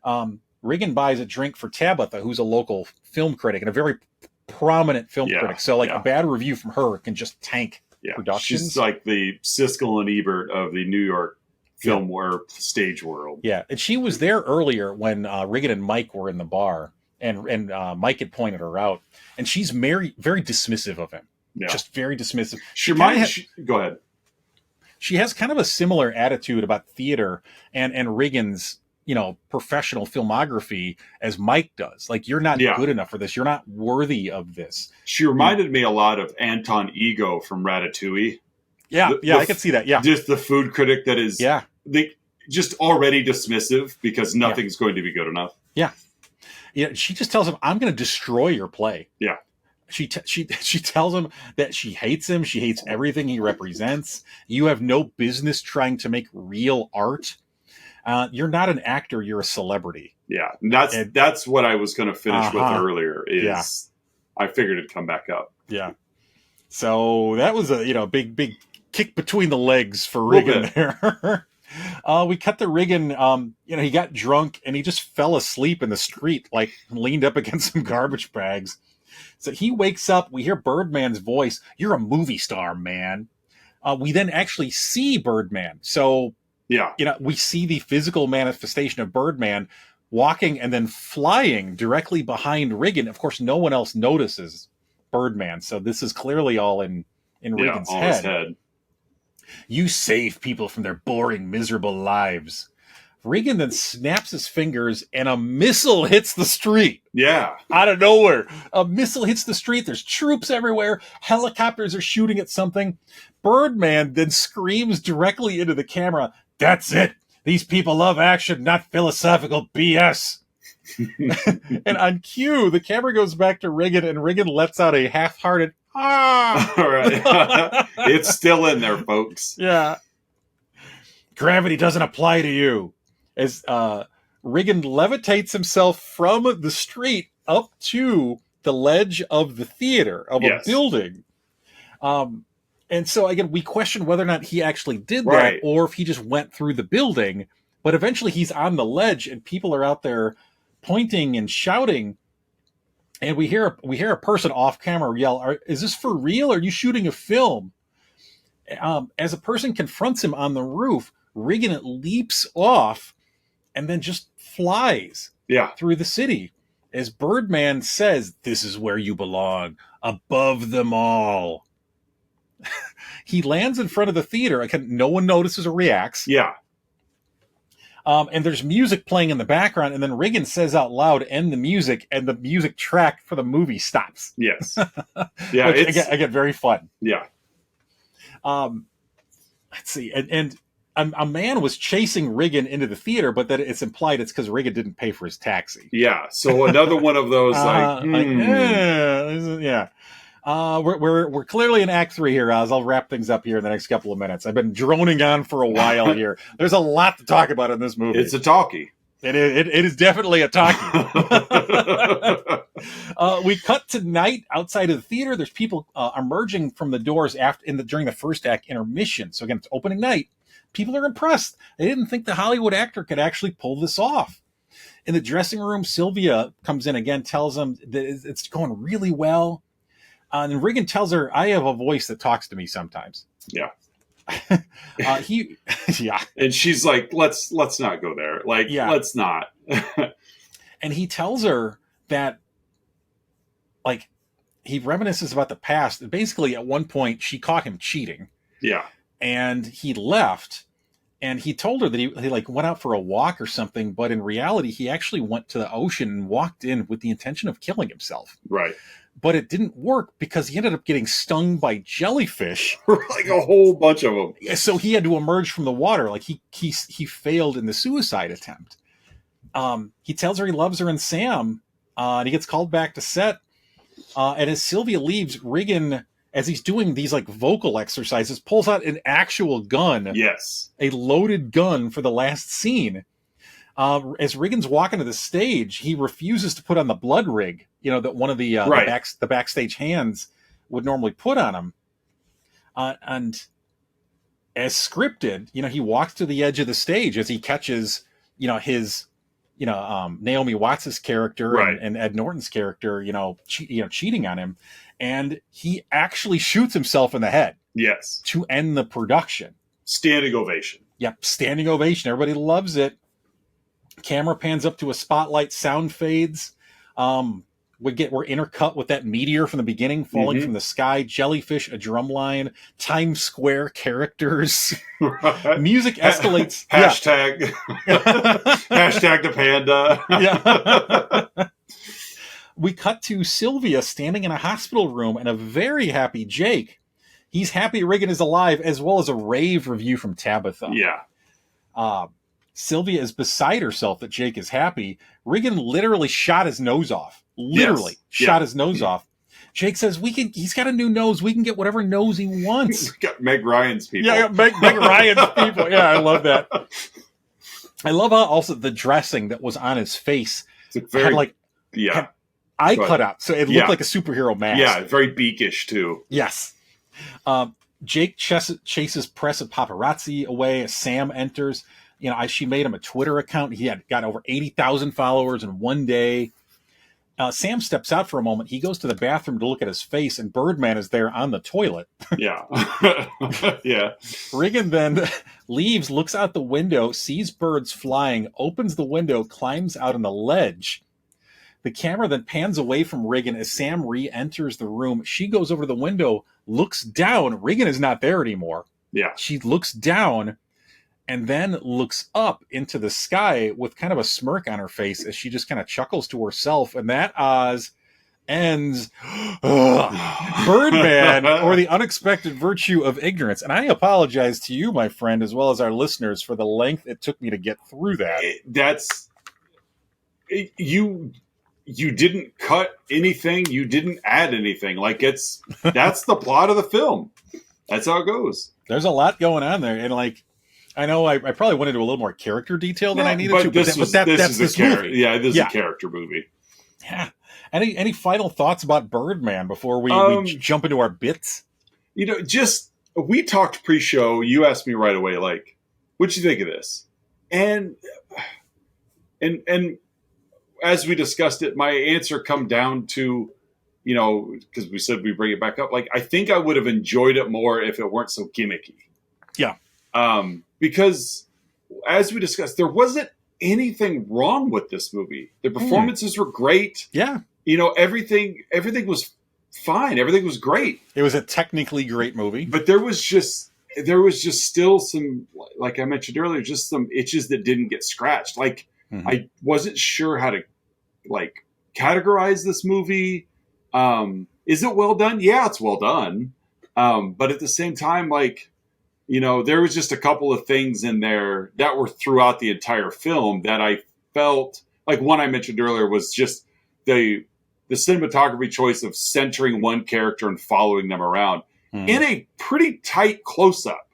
Riggan buys a drink for Tabitha, who's a local film critic and a very prominent film critic. So a bad review from her can just tank productions. She's like the Siskel and Ebert of the New York film or stage world. Yeah. And she was there earlier when Riggan and Mike were in the bar. And Mike had pointed her out, and she's very, very dismissive of him. Yeah. Just very dismissive. Go ahead. She has kind of a similar attitude about theater and Riggan's, professional filmography as Mike does. Like, you're not good enough for this. You're not worthy of this. She reminded me a lot of Anton Ego from Ratatouille. Yeah, I can see that. Yeah, just the food critic that is just already dismissive because nothing's going to be good enough. Yeah. She just tells him, "I'm going to destroy your play." Yeah. She tells him that she hates him. She hates everything he represents. You have no business trying to make real art. You're not an actor. You're a celebrity. Yeah, that's what I was going to finish with earlier. I figured it'd come back up. Yeah. So that was a big kick between the legs for Riggan there. We cut to Riggan. He got drunk and he just fell asleep in the street, like leaned up against some garbage bags. So he wakes up. We hear Birdman's voice. "You're a movie star, man." We then actually see Birdman. So we see the physical manifestation of Birdman walking and then flying directly behind Riggan. Of course, no one else notices Birdman. So this is clearly all in Riggan's head. "You save people from their boring, miserable lives." Riggan then snaps his fingers and a missile hits the street. Yeah. Out of nowhere. A missile hits the street. There's troops everywhere. Helicopters are shooting at something. Birdman then screams directly into the camera, "That's it. These people love action, not philosophical BS." And on cue, the camera goes back to Riggan, and Riggan lets out a half-hearted "ah." All right. It's still in there, folks. Yeah. "Gravity doesn't apply to you." As Riggan levitates himself from the street up to the ledge of the theater, of a building. And so, again, we question whether or not he actually did that, or if he just went through the building. But eventually he's on the ledge, and people are out there pointing and shouting. And we hear a person off camera yell, "Is this for real? Are you shooting a film?" As a person confronts him on the roof, Riggan leaps off and then just flies through the city. As Birdman says, "This is where you belong, above them all." He lands in front of the theater. No one notices or reacts. Yeah. And there's music playing in the background, and then Riggan says out loud, "End the music," and the music track for the movie stops. Yes. Yeah. Which, again, very fun. Yeah. Let's see. And a man was chasing Riggan into the theater, but that it's implied it's because Riggan didn't pay for his taxi. Yeah. So another one of those We're clearly in Act 3 here, Oz. I'll wrap things up here in the next couple of minutes. I've been droning on for a while here. There's a lot to talk about in this movie. It's a talkie. It is definitely a talkie. We cut to night outside of the theater. There's people emerging from the doors during the first act intermission. So again, it's opening night. People are impressed. They didn't think the Hollywood actor could actually pull this off. In the dressing room, Sylvia comes in again, tells them that it's going really well. And Riggan tells her, "I have a voice that talks to me sometimes." Yeah. Yeah. And she's like, let's not go there. Let's not. And he tells her that, he reminisces about the past. Basically, at one point, she caught him cheating. Yeah. And he left. And he told her that he went out for a walk or something. But in reality, he actually went to the ocean and walked in with the intention of killing himself. Right. But it didn't work because he ended up getting stung by jellyfish. Like a whole bunch of them. So he had to emerge from the water. He failed in the suicide attempt. He tells her he loves her and Sam. And he gets called back to set. And as Sylvia leaves, Riggan, as he's doing these vocal exercises, pulls out an actual gun. Yes. A loaded gun for the last scene. As Riggan's walking to the stage, he refuses to put on the blood rig, that one of the backstage hands would normally put on him. And as scripted, he walks to the edge of the stage as he catches, his, Naomi Watts' character and Ed Norton's character, cheating on him. And he actually shoots himself in the head. Yes. To end the production. Standing ovation. Yep. Standing ovation. Everybody loves it. Camera pans up to a spotlight, sound fades. we're intercut with that meteor from the beginning falling from the sky, jellyfish, a drum line, Times Square characters. Right. Music escalates. Hashtag hashtag the panda. Yeah. We cut to Sylvia standing in a hospital room and a very happy Jake. He's happy Riggan is alive, as well as a rave review from Tabitha. Yeah. Sylvia is beside herself that Jake is happy. Riggan literally shot his nose off. Literally shot his nose off. Jake says, he's got a new nose. We can get whatever nose he wants. Got Meg Ryan's people. Yeah, Meg Ryan's people. Yeah, I love that. I love how also the dressing that was on his face had eye cut out. So it looked like a superhero mask. Yeah, very beakish too. Yes. Jake chases press of paparazzi away as Sam enters. She made him a Twitter account. He had got over 80,000 followers in one day. Sam steps out for a moment. He goes to the bathroom to look at his face, and Birdman is there on the toilet. Yeah. Yeah. Riggan then leaves, looks out the window, sees birds flying, opens the window, climbs out on the ledge. The camera then pans away from Riggan as Sam re-enters the room. She goes over to the window, looks down. Riggan is not there anymore. Yeah. She looks down and then looks up into the sky with kind of a smirk on her face as she just kind of chuckles to herself. And that ends Birdman, or the unexpected virtue of ignorance. And I apologize to you, my friend, as well as our listeners, for the length it took me to get through that. You didn't cut anything. You didn't add anything. That's the plot of the film. That's how it goes. There's a lot going on there. And I know I probably went into a little more character detail than I needed to, but that's this movie. Yeah, this is a character movie. Yeah. Any final thoughts about Birdman before we jump into our bits? We talked pre-show. You asked me right away, what'd you think of this? And as we discussed it, my answer come down to, because we said we bring it back up. I think I would have enjoyed it more if it weren't so gimmicky. Yeah. Because as we discussed, there wasn't anything wrong with this movie. The performances were great. Yeah. Everything was fine. Everything was great. It was a technically great movie. But there was just still some, like I mentioned earlier, just some itches that didn't get scratched. I wasn't sure how to categorize this movie. Is it well done? Yeah, it's well done. But at the same time, there was just a couple of things in there that were throughout the entire film that I felt one I mentioned earlier was just the cinematography choice of centering one character and following them around in a pretty tight close-up.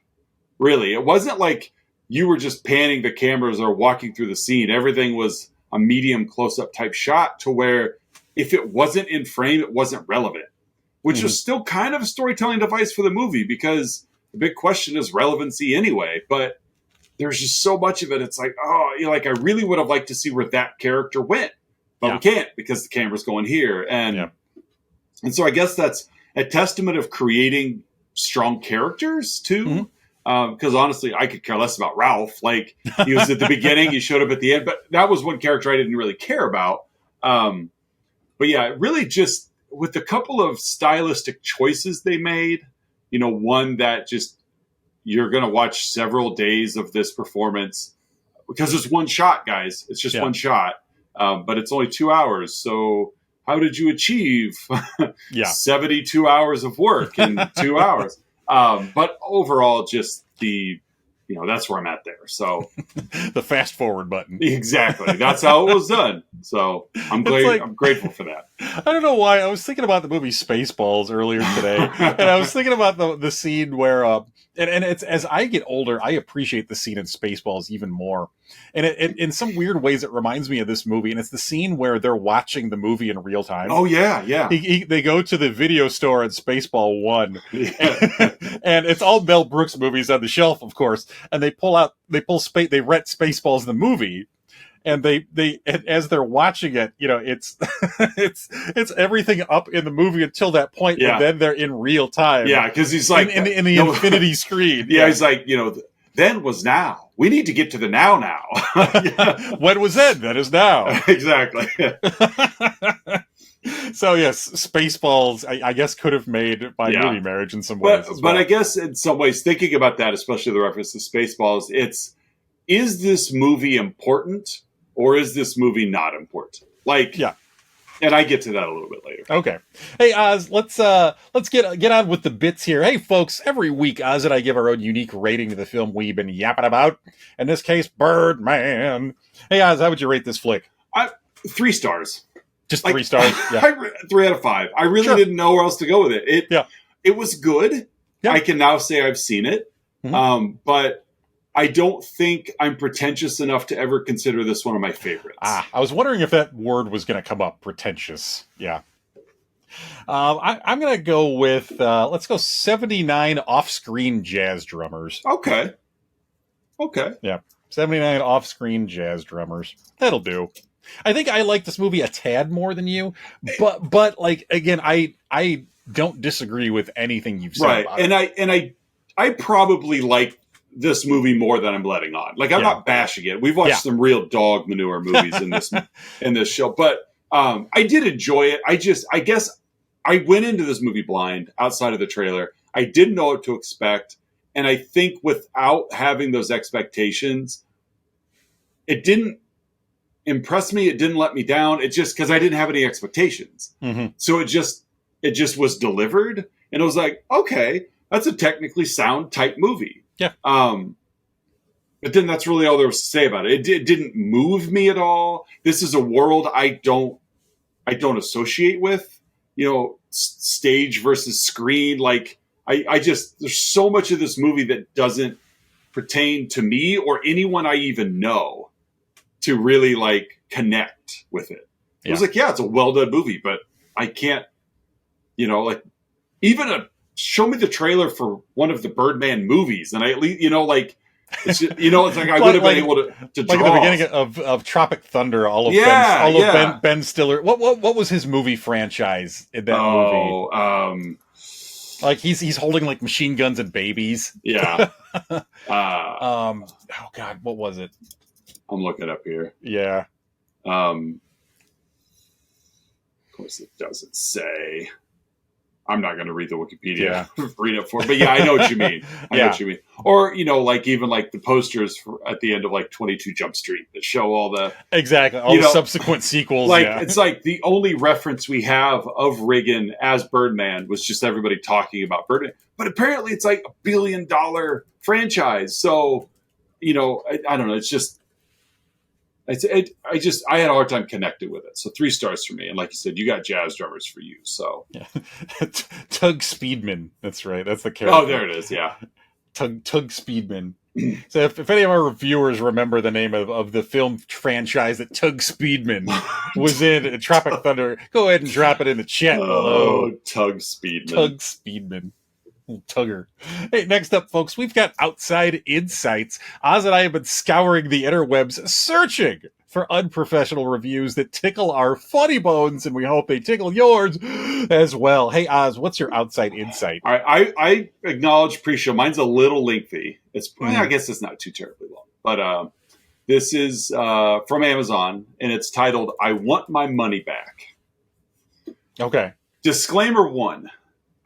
Really, it wasn't like you were just panning the cameras or walking through the scene. Everything was a medium close-up type shot to where if it wasn't in frame, it wasn't relevant, which was still kind of a storytelling device for the movie because the big question is relevancy anyway. But there's just so much of it. It's I really would have liked to see where that character went, but we can't because the camera's going here. And so I guess that's a testament of creating strong characters too. Because honestly, I could care less about Ralph. He was at the beginning, he showed up at the end, but that was one character I didn't really care about. But yeah, really just with a couple of stylistic choices they made, one that just you're going to watch several days of this performance because it's one shot, guys. It's just one shot, but it's only 2 hours. So how did you achieve 72 hours of work in 2 hours? But overall, just that's where I'm at there. So the fast forward button. Exactly. That's how it was done. So I'm grateful for that. I don't know why. I was thinking about the movie Spaceballs earlier today. And I was thinking about the scene where, and it's, as I get older, I appreciate the scene in Spaceballs even more. And it, in some weird ways, it reminds me of this movie. And it's the scene where they're watching the movie in real time. Oh, yeah, yeah. They go to the video store at Spaceball 1. Yeah. And it's all Mel Brooks movies on the shelf, of course. And they rent Spaceballs the movie. And they as they're watching it, it's it's everything up in the movie until that point, and then they're in real time. Yeah, because he's like in the infinity screen. Yeah, he's like, then was now. We need to get to the now. When was then? That is now. Exactly. So yes, Spaceballs, I guess, could have made my Yeah. movie marriage in some ways. But I guess in some ways, thinking about that, especially the reference to Spaceballs, is this movie important or is this movie not important? Like, yeah. And I get to that a little bit later. Okay. Hey, Oz, let's get on with the bits here. Hey, folks, every week Oz and I give our own unique rating to the film we've been yapping about. In this case, Birdman. Hey, Oz, how would you rate this flick? 3 stars. Just 3 stars? Yeah. 3 out of 5. I really didn't know where else to go with it. It was good. Yeah. I can now say I've seen it. Mm-hmm. But I don't think I'm pretentious enough to ever consider this one of my favorites. I was wondering if that word was going to come up, pretentious. Yeah. I'm going to go with, let's go 79 off-screen jazz drummers. Okay. Yeah. 79 off-screen jazz drummers. That'll do. I think I like this movie a tad more than you, but like, again, I don't disagree with anything you've said about it. And I probably like this movie more than I'm letting on. Like, I'm not bashing it. We've watched some real dog manure movies in this show, but I did enjoy it. I guess I went into this movie blind outside of the trailer. I didn't know what to expect. And I think without having those expectations, it didn't impress me. It didn't let me down. It just, because I didn't have any expectations. Mm-hmm. So it just was delivered. And I was like, okay, that's a technically sound type movie. Yeah. But then that's really all there was to say about it. It didn't move me at all. This is a world I don't associate with, stage versus screen. Like I just, there's so much of this movie that doesn't pertain to me or anyone I even know to really like connect with it. It was like, it's a well done movie, but I can't, like even show me the trailer for one of the Birdman movies, and I at least, it's just, it's like I would have been able to like draw. At the beginning of Tropic Thunder, all of Ben Stiller. What was his movie franchise in that movie? Like he's holding like machine guns and babies. Yeah. Oh God, what was it? I'm looking up here. Yeah. Of course, it doesn't say. I'm not going to read the Wikipedia, read it for, but I know what you mean. I know what you mean. Or, like even like the posters at the end of like 22 Jump Street that show all the the subsequent sequels. Like it's like the only reference we have of Riggan as Birdman was just everybody talking about Birdman. But apparently it's like $1 billion franchise. So, I don't know. It's just, I had a hard time connecting with it. So 3 stars for me. And like you said, you got jazz drummers for you. So Tug Speedman. That's right. That's the character. Oh, there it is. Yeah. Tug Speedman. So if any of our reviewers remember the name of the film franchise that Tug Speedman was in Tropic Thunder, go ahead and drop it in the chat below. Tug Speedman. Tug Speedman. Tugger. Hey, next up, folks, we've got Outside Insights. Oz and I have been scouring the interwebs, searching for unprofessional reviews that tickle our funny bones, and we hope they tickle yours as well. Hey, Oz, what's your Outside Insight? I acknowledge pre-show. Mine's a little lengthy. I guess it's not too terribly long, but this is from Amazon, and it's titled, I Want My Money Back. Okay. Disclaimer 1.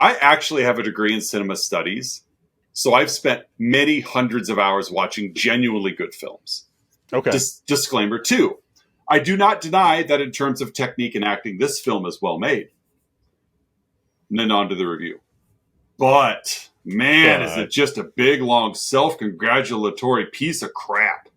I actually have a degree in cinema studies, so I've spent many hundreds of hours watching genuinely good films. Okay. Disclaimer 2. I do not deny that in terms of technique and acting, this film is well made. And then on to the review. But, man, is it just a big, long, self-congratulatory piece of crap.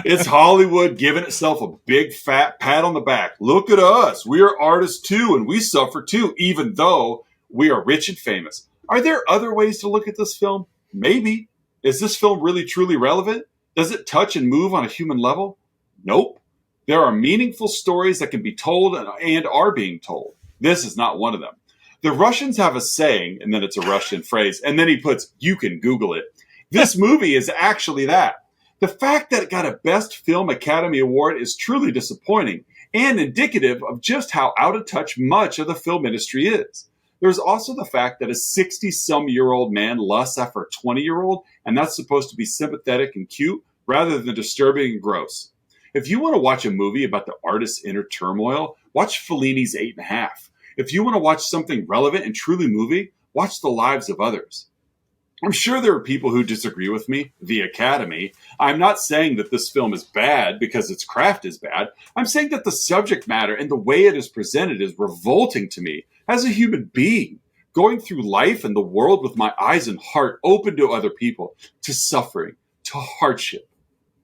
It's Hollywood giving itself a big fat pat on the back. Look at us. We are artists too, and we suffer too, even though we are rich and famous. Are there other ways to look at this film? Maybe. Is this film really truly relevant? Does it touch and move on a human level? Nope. There are meaningful stories that can be told and are being told. This is not one of them. The Russians have a saying, and then it's a Russian phrase, and then he puts, you can Google it. This movie is actually that. The fact that it got a Best Film Academy Award is truly disappointing and indicative of just how out of touch much of the film industry is. There's also the fact that a 60-some-year-old man lusts after a 20-year-old, and that's supposed to be sympathetic and cute rather than disturbing and gross. If you want to watch a movie about the artist's inner turmoil, watch Fellini's 8.5. If you want to watch something relevant and truly moving, watch The Lives of Others. I'm sure there are people who disagree with me, the Academy. I'm not saying that this film is bad because its craft is bad. I'm saying that the subject matter and the way it is presented is revolting to me as a human being, going through life and the world with my eyes and heart open to other people, to suffering, to hardship.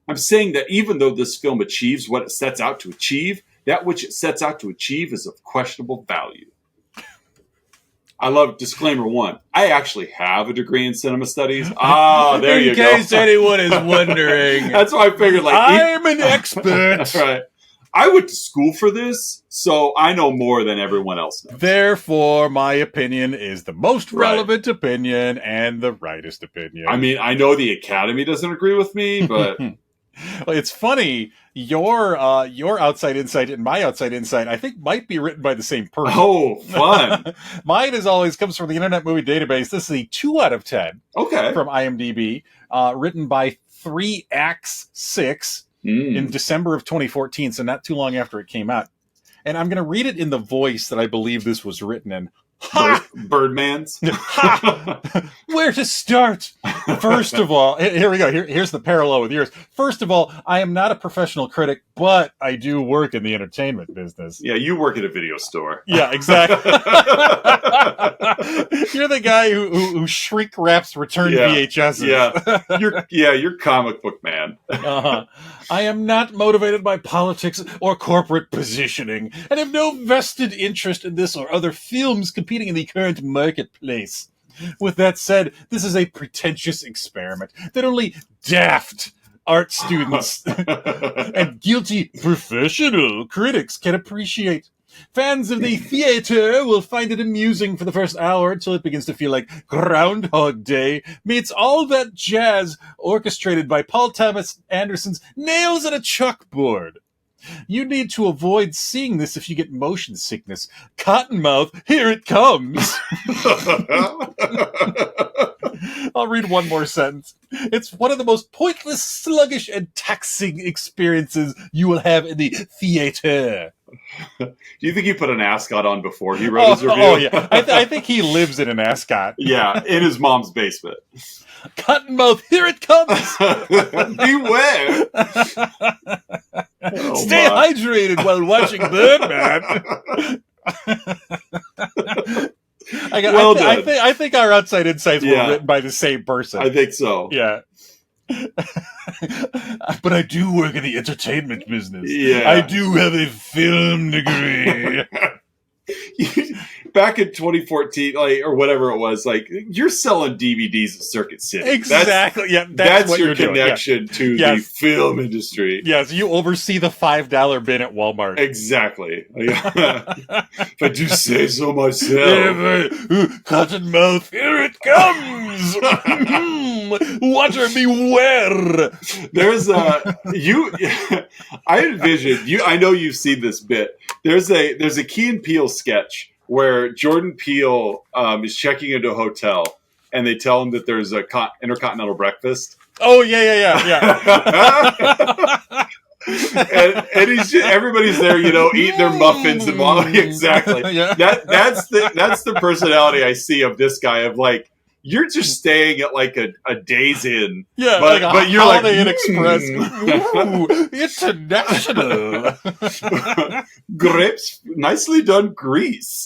I'm saying that even though this film achieves what it sets out to achieve, that which it sets out to achieve is of questionable value. I love disclaimer 1. I actually have a degree in cinema studies. Ah, there you go. In case anyone is wondering. That's why I figured, like, I'm an expert. Right. I went to school for this, so I know more than everyone else knows. Therefore, my opinion is the most relevant opinion and the rightest opinion. I mean, I know the Academy doesn't agree with me, but... Well, it's funny. Your outside insight and my outside insight, I think, might be written by the same person. Oh, fun! Mine, as always, comes from the Internet Movie Database. This is a 2 out of 10. Okay. From IMDb, written by 3X6 in December of 2014, so not too long after it came out. And I'm going to read it in the voice that I believe this was written in. Birdman's. Where to start? First of all, here we go. Here's the parallel with yours. First of all, I am not a professional critic, but I do work in the entertainment business. Yeah, you work at a video store. Yeah, exactly. You're the guy who shrink wraps return VHSs. Yeah, you're comic book man. I am not motivated by politics or corporate positioning, and have no vested interest in this or other films competing in the current marketplace. With that said, this is a pretentious experiment that only daft art students and guilty professional critics can appreciate. Fans of the theater will find it amusing for the first hour until it begins to feel like Groundhog Day meets all that jazz orchestrated by Paul Thomas Anderson's nails on a chalkboard. You need to avoid seeing this if you get motion sickness. Cottonmouth, here it comes. I'll read one more sentence. It's one of the most pointless, sluggish, and taxing experiences you will have in the theater. Do you think he put an ascot on before he wrote his review? Oh, yeah. I think he lives in an ascot. Yeah, in his mom's basement. Cottonmouth, here it comes! Beware! Stay hydrated while watching Birdman. I think our outside insights were written by the same person. I think so. Yeah. But I do work in the entertainment business. Yeah. I do have a film degree. Back in 2014, or whatever it was, you're selling DVDs at Circuit City. Exactly. That's what your connection to the film industry. Yeah, so you oversee the $5 bin at Walmart. Exactly. If I do say so myself. Cottonmouth, here it comes! Water beware! There's I envision I know you've seen this bit. There's a Key and Peele sketch where Jordan Peele is checking into a hotel and they tell him that there's a intercontinental breakfast. Oh yeah. and everybody's there, eating their muffins and exactly. Yeah. That's the personality I see of this guy of you're just staying at a Days Inn. Yeah, but you're Holiday Inn Express. Ooh, international. Grapes, nicely done grease.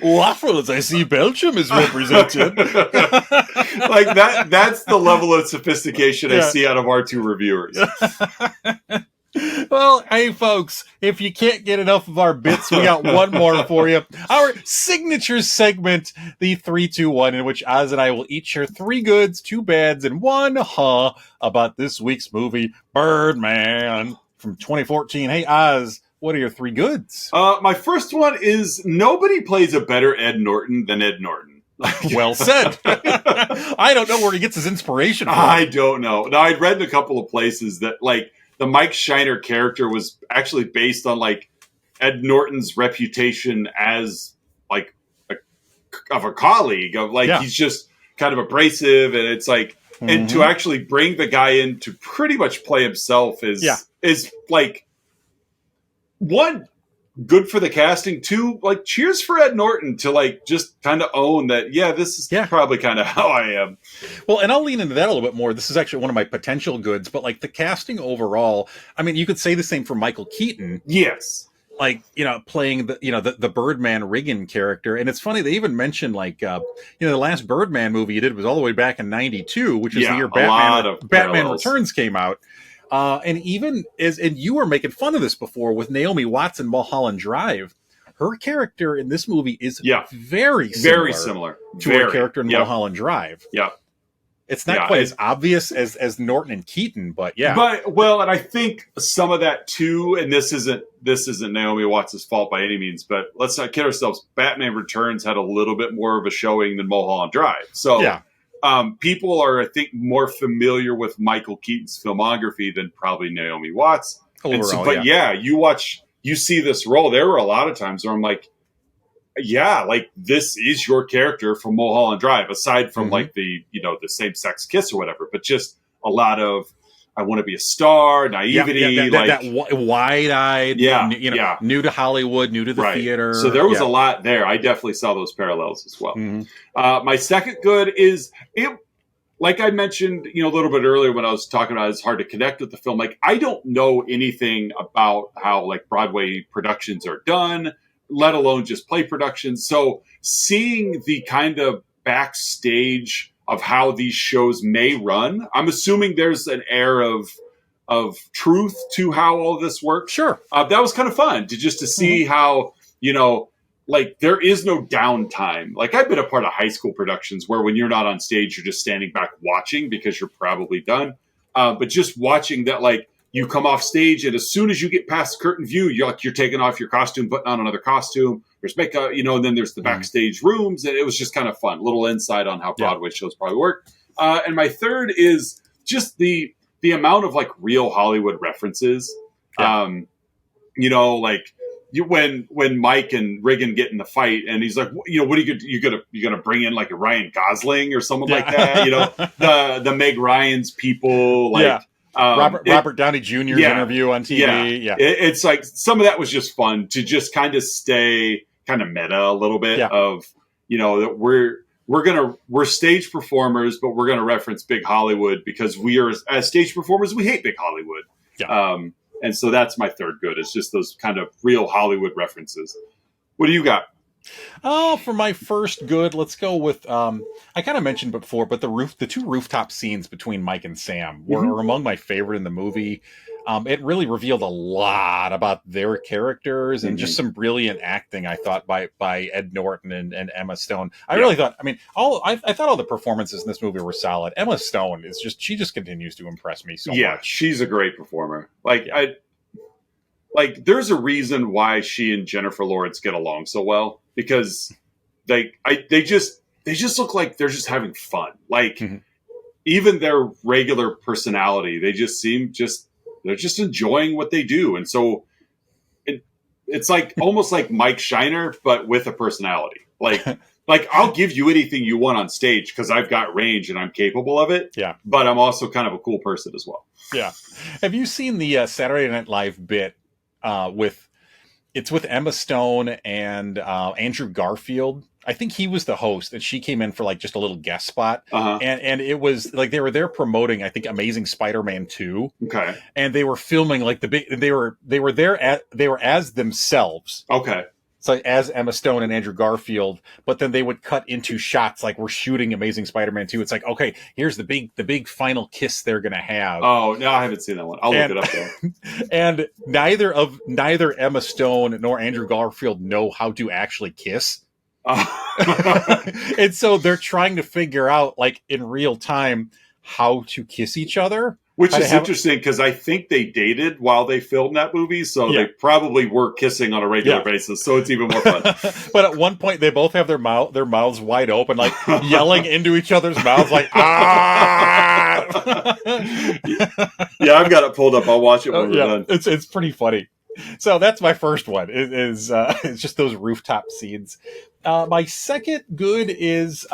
Waffles, I see Belgium is represented. That's the level of sophistication I see out of our two reviewers. Well, hey folks, if you can't get enough of our bits, we got one more for you. Our signature segment, the 3-2-1, in which Oz and I will each share 3 goods, 2 bads, and 1 about this week's movie, Birdman, from 2014. Hey Oz, what are your 3 goods? My first one is nobody plays a better Ed Norton than Ed Norton. Well said. I don't know where he gets his inspiration from. I don't know. Now, I'd read in a couple of places that, the Mike Shiner character was actually based on Ed Norton's reputation as of a colleague of he's just kind of abrasive, and it's like, and to actually bring the guy in to pretty much play himself is like, one, good for the casting. Two, like, cheers for Ed Norton to like just kind of own that. Yeah, this is probably kind of how I am. Well, and I'll lean into that a little bit more. This is actually one of my potential goods, but like the casting overall, I mean, you could say the same for Michael Keaton. Yes. Like, playing the Birdman Riggan character. And it's funny, they even mentioned like, the last Birdman movie you did was all the way back in 92, which is the year Batman Returns came out. And even and you were making fun of this before with Naomi Watts in Mulholland Drive. Her character in this movie is very similar to her character in Mulholland Drive. Yeah. It's not quite as obvious as Norton and Keaton, but and I think some of that too, and this isn't Naomi Watts' fault by any means, but let's not kid ourselves. Batman Returns had a little bit more of a showing than Mulholland Drive. So people are, I think, more familiar with Michael Keaton's filmography than probably Naomi Watts. You see this role. There were a lot of times where I'm like, like this is your character from Mulholland Drive, aside from like the same-sex kiss or whatever, but just a lot of I want to be a star, naivety, that wide-eyed, new to Hollywood, new to the theater. So there was a lot there. I definitely saw those parallels as well. My second good is it. Like I mentioned, a little bit earlier when I was talking about it's hard to connect with the film. Like I don't know anything about how like Broadway productions are done, let alone just play productions. So seeing the kind of backstage of how these shows may run, I'm assuming there's an air of truth to how all this works. Sure. That was kind of fun to see how, like there is no downtime. Like I've been a part of high school productions where when you're not on stage, you're just standing back watching because you're probably done. But just watching that, like, you come off stage, and as soon as you get past the curtain view, you're taking off your costume, putting on another costume. There's makeup, and then there's the backstage rooms, and it was just kind of fun. Little insight on how Broadway shows probably work. And my third is just the amount of like real Hollywood references. When Mike and Riggan get in the fight, and he's like, what are you gonna bring in like a Ryan Gosling or someone like that? The Meg Ryan's people, like. Robert Downey Jr.'s interview on TV. It's like some of that was just fun to just kind of stay kind of meta a little bit of, that we're stage performers, but we're going to reference big Hollywood because we are, as stage performers, we hate big Hollywood. And so that's my third good. It's just those kind of real Hollywood references. What do you got? Oh, for my first good, let's go with I kind of mentioned before, but the two rooftop scenes between Mike and Sam were among my favorite in the movie. It really revealed a lot about their characters and just some brilliant acting, I thought, by Ed Norton and Emma Stone. I really thought, I thought all the performances in this movie were solid. Emma Stone she just continues to impress me so much. Yeah, she's a great performer. There's a reason why she and Jennifer Lawrence get along so well, because they just look like they're just having fun. Like even their regular personality, they just seem they're just enjoying what they do. And so it's like almost like Mike Shiner, but with a personality. Like I'll give you anything you want on stage because I've got range and I'm capable of it. Yeah. But I'm also kind of a cool person as well. Yeah. Have you seen the Saturday Night Live bit with Emma Stone and Andrew Garfield? I think he was the host, and she came in for like just a little guest spot. And it was like they were there promoting, I think, Amazing Spider-Man 2. Okay. And they were filming like they were as themselves. Okay. So as Emma Stone and Andrew Garfield, but then they would cut into shots like we're shooting Amazing Spider-Man 2. It's like, okay, here's the big final kiss they're gonna have. Oh no, I haven't seen that one. I'll look it up though. And neither Emma Stone nor Andrew Garfield know how to actually kiss. And so they're trying to figure out, like in real time, how to kiss each other. Which is interesting because I think they dated while they filmed that movie, so they probably were kissing on a regular basis. So it's even more fun. But at one point, they both have their mouths wide open, like yelling into each other's mouths, like ah. Yeah, I've got it pulled up. I'll watch it when we're done. It's pretty funny. So that's my first one. It's just those rooftop scenes. My second good is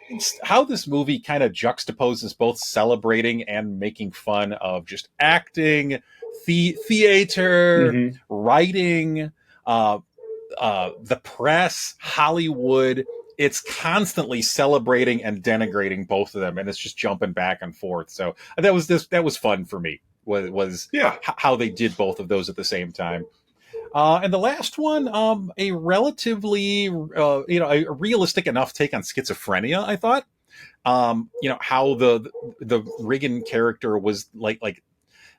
it's how this movie kind of juxtaposes both celebrating and making fun of just acting, theater, writing, the press, Hollywood. It's constantly celebrating and denigrating both of them, and it's just jumping back and forth. So that was fun for me. Was how they did both of those at the same time. And the last one, a relatively a realistic enough take on schizophrenia, I thought. How the Riggan character was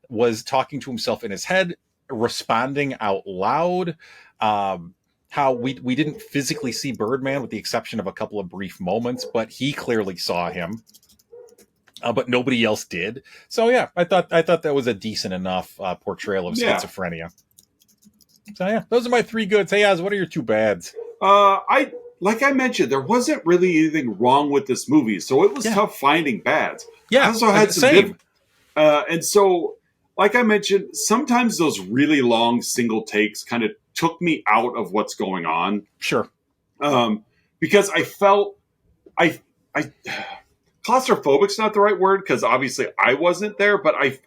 was talking to himself in his head, responding out loud. How we didn't physically see Birdman with the exception of a couple of brief moments, but he clearly saw him. But nobody else did. So yeah, I thought that was a decent enough portrayal of schizophrenia. So yeah, those are my 3 goods. Hey, Az, what are your 2 bads? Like I mentioned, there wasn't really anything wrong with this movie, so it was tough finding bads. Yeah, I also had some good, and so, like I mentioned, sometimes those really long single takes kind of took me out of what's going on. Sure. Because I felt I claustrophobic's not the right word because obviously I wasn't there, but I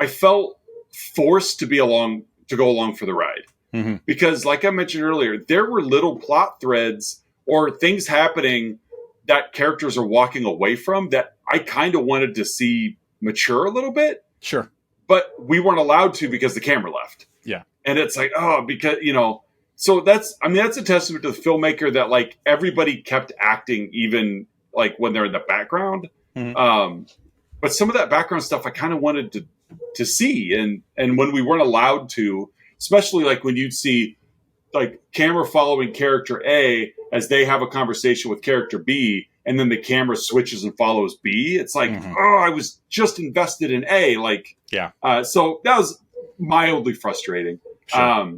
felt forced to go along for the ride. Because like I mentioned earlier, there were little plot threads or things happening that characters are walking away from that I kind of wanted to see mature a little bit. Sure. But we weren't allowed to because the camera left. Yeah. And it's like, because, so that's a testament to the filmmaker that like everybody kept acting even like when they're in the background. But some of that background stuff I kind of wanted to see. And when we weren't allowed to, especially like when you'd see like camera following character A as they have a conversation with character B, and then the camera switches and follows B. It's like, I was just invested in A. Like, so that was mildly frustrating. Sure.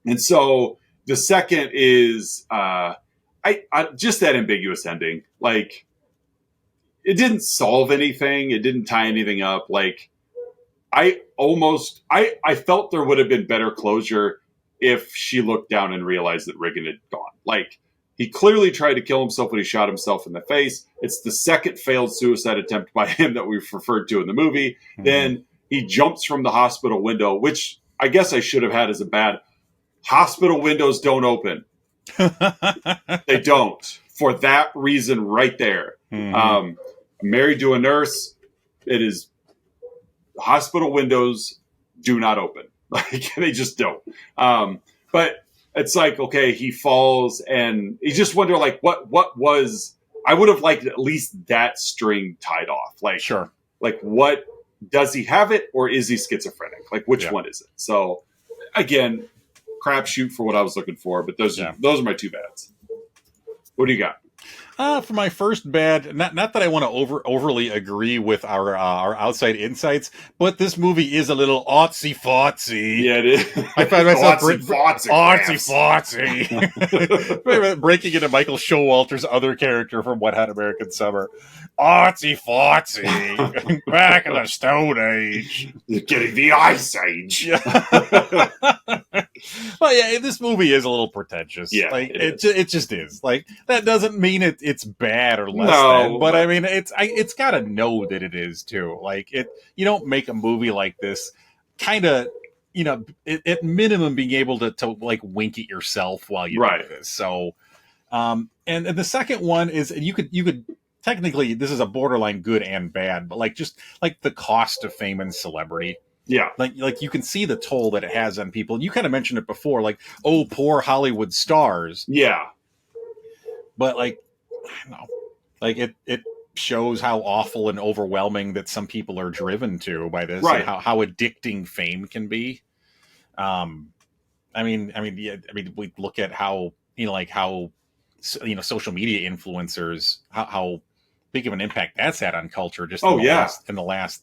And so the second is, I just that ambiguous ending. Like, it didn't solve anything. It didn't tie anything up. Like, I felt there would have been better closure if she looked down and realized that Riggan had gone. Like, he clearly tried to kill himself when he shot himself in the face. It's the second failed suicide attempt by him that we've referred to in the movie. Then he jumps from the hospital window, which I guess I should have had as a bad. Hospital windows don't open. They don't. For that reason right there. I'm married to a nurse. It is hospital windows do not open. Like, they just don't. But it's like, okay, he falls and you just wonder like what was, I would have liked at least that string tied off. Like, sure. Like, what does he have it or is he schizophrenic? Like, which one is it? So again, crapshoot for what I was looking for, but those are my 2 bads. What do you got? For my first bad, not that I want to overly agree with our outside insights, but this movie is a little artsy-fartsy. Yeah, it is. I find myself artsy-fartsy. breaking into Michael Showalter's other character from Wet Hot American Summer. Artsy-fartsy. Back in the Stone Age. You're getting the Ice Age. Well, yeah, this movie is a little pretentious. Yeah, like it just is. Like, that doesn't mean it's bad or less than, but I mean, it's got to know that it is too. Like, you don't make a movie like this kind of, at minimum being able to like wink at yourself while you do this. So, and the second one is you could technically, this is a borderline good and bad, but like just like the cost of fame and celebrity. Yeah. Like you can see the toll that it has on people. And you kind of mentioned it before, like, oh, poor Hollywood stars. Yeah. But like, I don't know, like it shows how awful and overwhelming that some people are driven to by this, and how addicting fame can be. I mean, we look at how, social media influencers, how big of an impact that's had on culture just within the last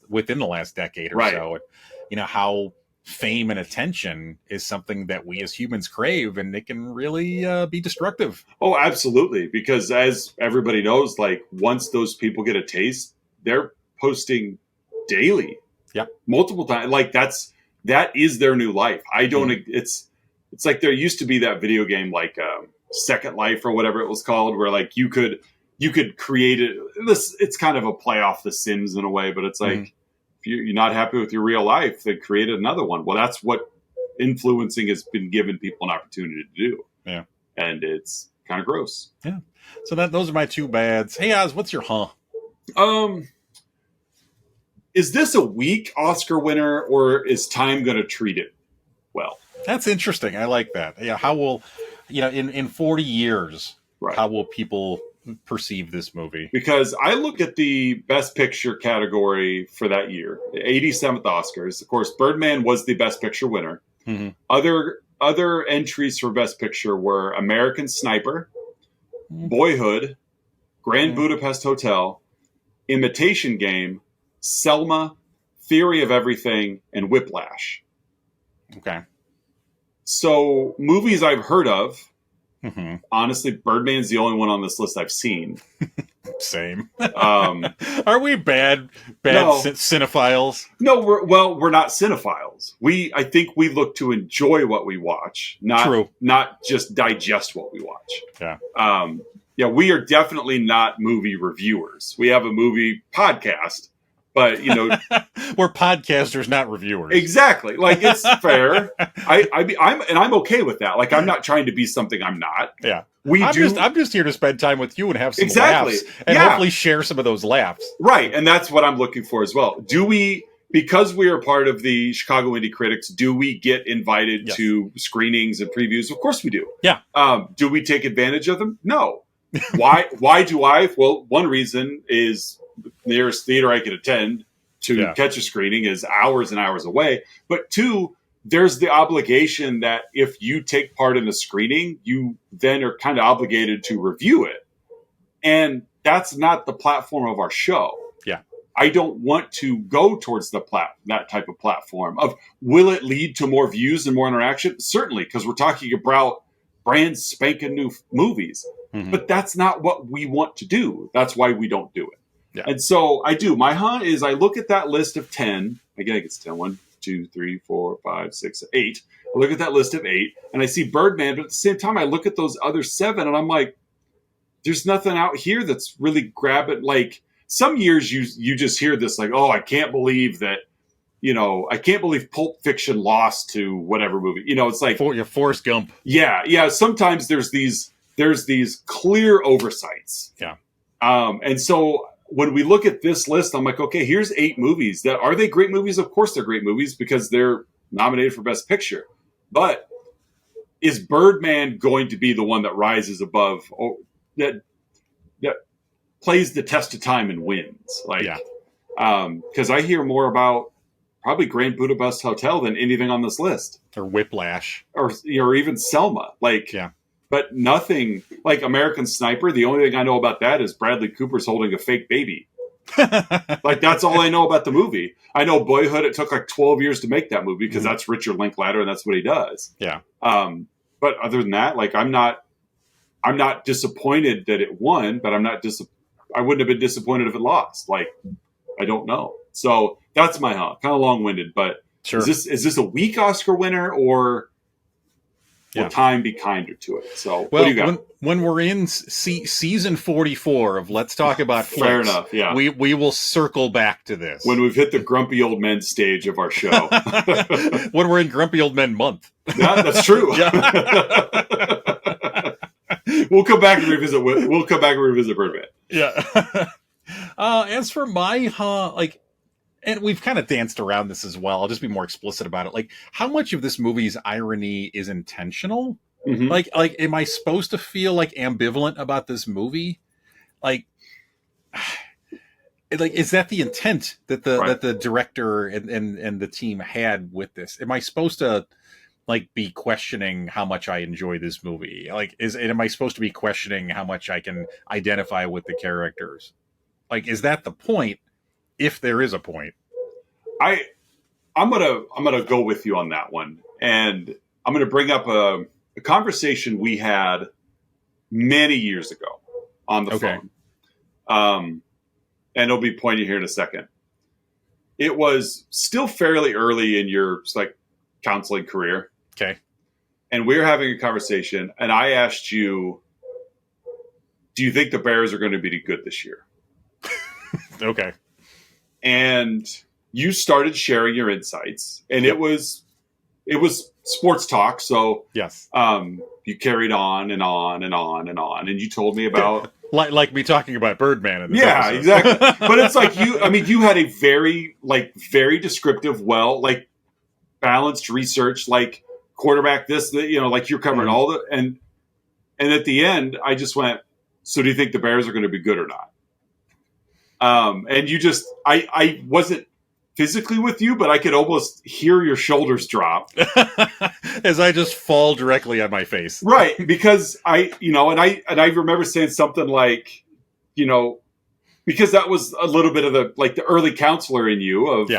decade or so. How fame and attention is something that we as humans crave, and it can really be destructive. Oh, absolutely. Because as everybody knows, like, once those people get a taste, they're posting daily. Yep. Multiple times. Like, that is their new life. I don't, it's like there used to be that video game, like Second Life or whatever it was called, where like you could you could create it. It's kind of a play off The Sims in a way, but it's like, if you're not happy with your real life, then create another one. Well, that's what influencing has been giving people an opportunity to do. Yeah. And it's kind of gross. Yeah. So those are my two bads. Hey, Oz, what's your Is this a weak Oscar winner, or is time going to treat it well? That's interesting. I like that. Yeah. How will, in 40 years, how will people perceive this movie? Because I look at the Best Picture category for that year, the 87th Oscars. Of course, Birdman was the Best Picture winner. Mm-hmm. Other entries for Best Picture were American Sniper, Boyhood, Grand Budapest Hotel, Imitation Game, Selma, Theory of Everything, and Whiplash. Okay. So movies I've heard of. Mm-hmm. Honestly, Birdman's the only one on this list I've seen. Same. Are we bad cinephiles? No, we're not cinephiles. I think we look to enjoy what we watch, not just digest what we watch. Yeah. We are definitely not movie reviewers. We have a movie podcast, but we're podcasters, not reviewers. Exactly. Like, it's fair. I'm okay with that. Like, I'm not trying to be something I'm not. Yeah. I'm just here to spend time with you and have some laughs and hopefully share some of those laughs. Right. And that's what I'm looking for as well. Because we are part of the Chicago Indie Critics, do we get invited to screenings and previews? Of course we do. Yeah. Do we take advantage of them? No. Why do I? Well, one reason is the nearest theater I could attend to catch a screening is hours and hours away. But two, there's the obligation that if you take part in the screening, you then are kind of obligated to review it. And that's not the platform of our show. Yeah. I don't want to go towards that type of platform of, will it lead to more views and more interaction? Certainly, because we're talking about brand spanking new movies. Mm-hmm. But that's not what we want to do. That's why we don't do it. Yeah. And so I do. My is I look at that list of 10. Again, it's 10. 1, 2, 3, 4, 5, 6, 8. I look at that list of 8 and I see Birdman, but at the same time I look at those other 7 and I'm like, there's nothing out here that's really grabbing. Like, some years you just hear this like, oh, I can't believe that, I can't believe Pulp Fiction lost to whatever movie. It's like Forrest Gump. Yeah. Sometimes there's these clear oversights. Yeah. And so when we look at this list, I'm like, okay, here's 8 movies. Are they great movies? Of course they're great movies because they're nominated for Best Picture. But is Birdman going to be the one that rises above, that plays the test of time and wins? Because I hear more about probably Grand Budapest Hotel than anything on this list. Or Whiplash. Or even Selma. But nothing like American Sniper. The only thing I know about that is Bradley Cooper's holding a fake baby. That's all I know about the movie. I know Boyhood, it took like 12 years to make that movie because that's Richard Linklater and that's what he does. Yeah. But other than that, I'm not disappointed that it won, but I wouldn't have been disappointed if it lost. I don't know. So that's my kind of long-winded, but sure. Is this a weak Oscar winner or will time be kinder to it? So what do you got? When we're in season 44 of Let's Talk About Flicks, fair enough, yeah, we will circle back to this. When we've hit the grumpy old men stage of our show. When we're in grumpy old men month. Yeah, that's true. We'll come back and revisit Birdman. Yeah. As for my and we've kind of danced around this as well. I'll just be more explicit about it. How much of this movie's irony is intentional? Mm-hmm. Am I supposed to feel ambivalent about this movie? Is that the intent that the director and the team had with this? Am I supposed to be questioning how much I enjoy this movie? Am I supposed to be questioning how much I can identify with the characters? Is that the point? If there is a point, I'm gonna go with you on that one, and I'm gonna bring up a conversation we had many years ago on the phone. And it'll be pointed here in a second. It was still fairly early in your counseling career. Okay. And we were having a conversation, and I asked you do you think the Bears are going to be good this year? Okay. And you started sharing your insights, and it was sports talk. So yes, you carried on and on and on and on, and you told me about like me talking about Birdman. In this episode. Exactly. But it's like you had a very descriptive, balanced research, like quarterback this, like you're covering all the and at the end, I just went, so do you think the Bears are going to be good or not? And you just, I wasn't physically with you, but I could almost hear your shoulders drop as I just fall directly on my face. Right. Because I remember saying something like, because that was a little bit of the early counselor in you of,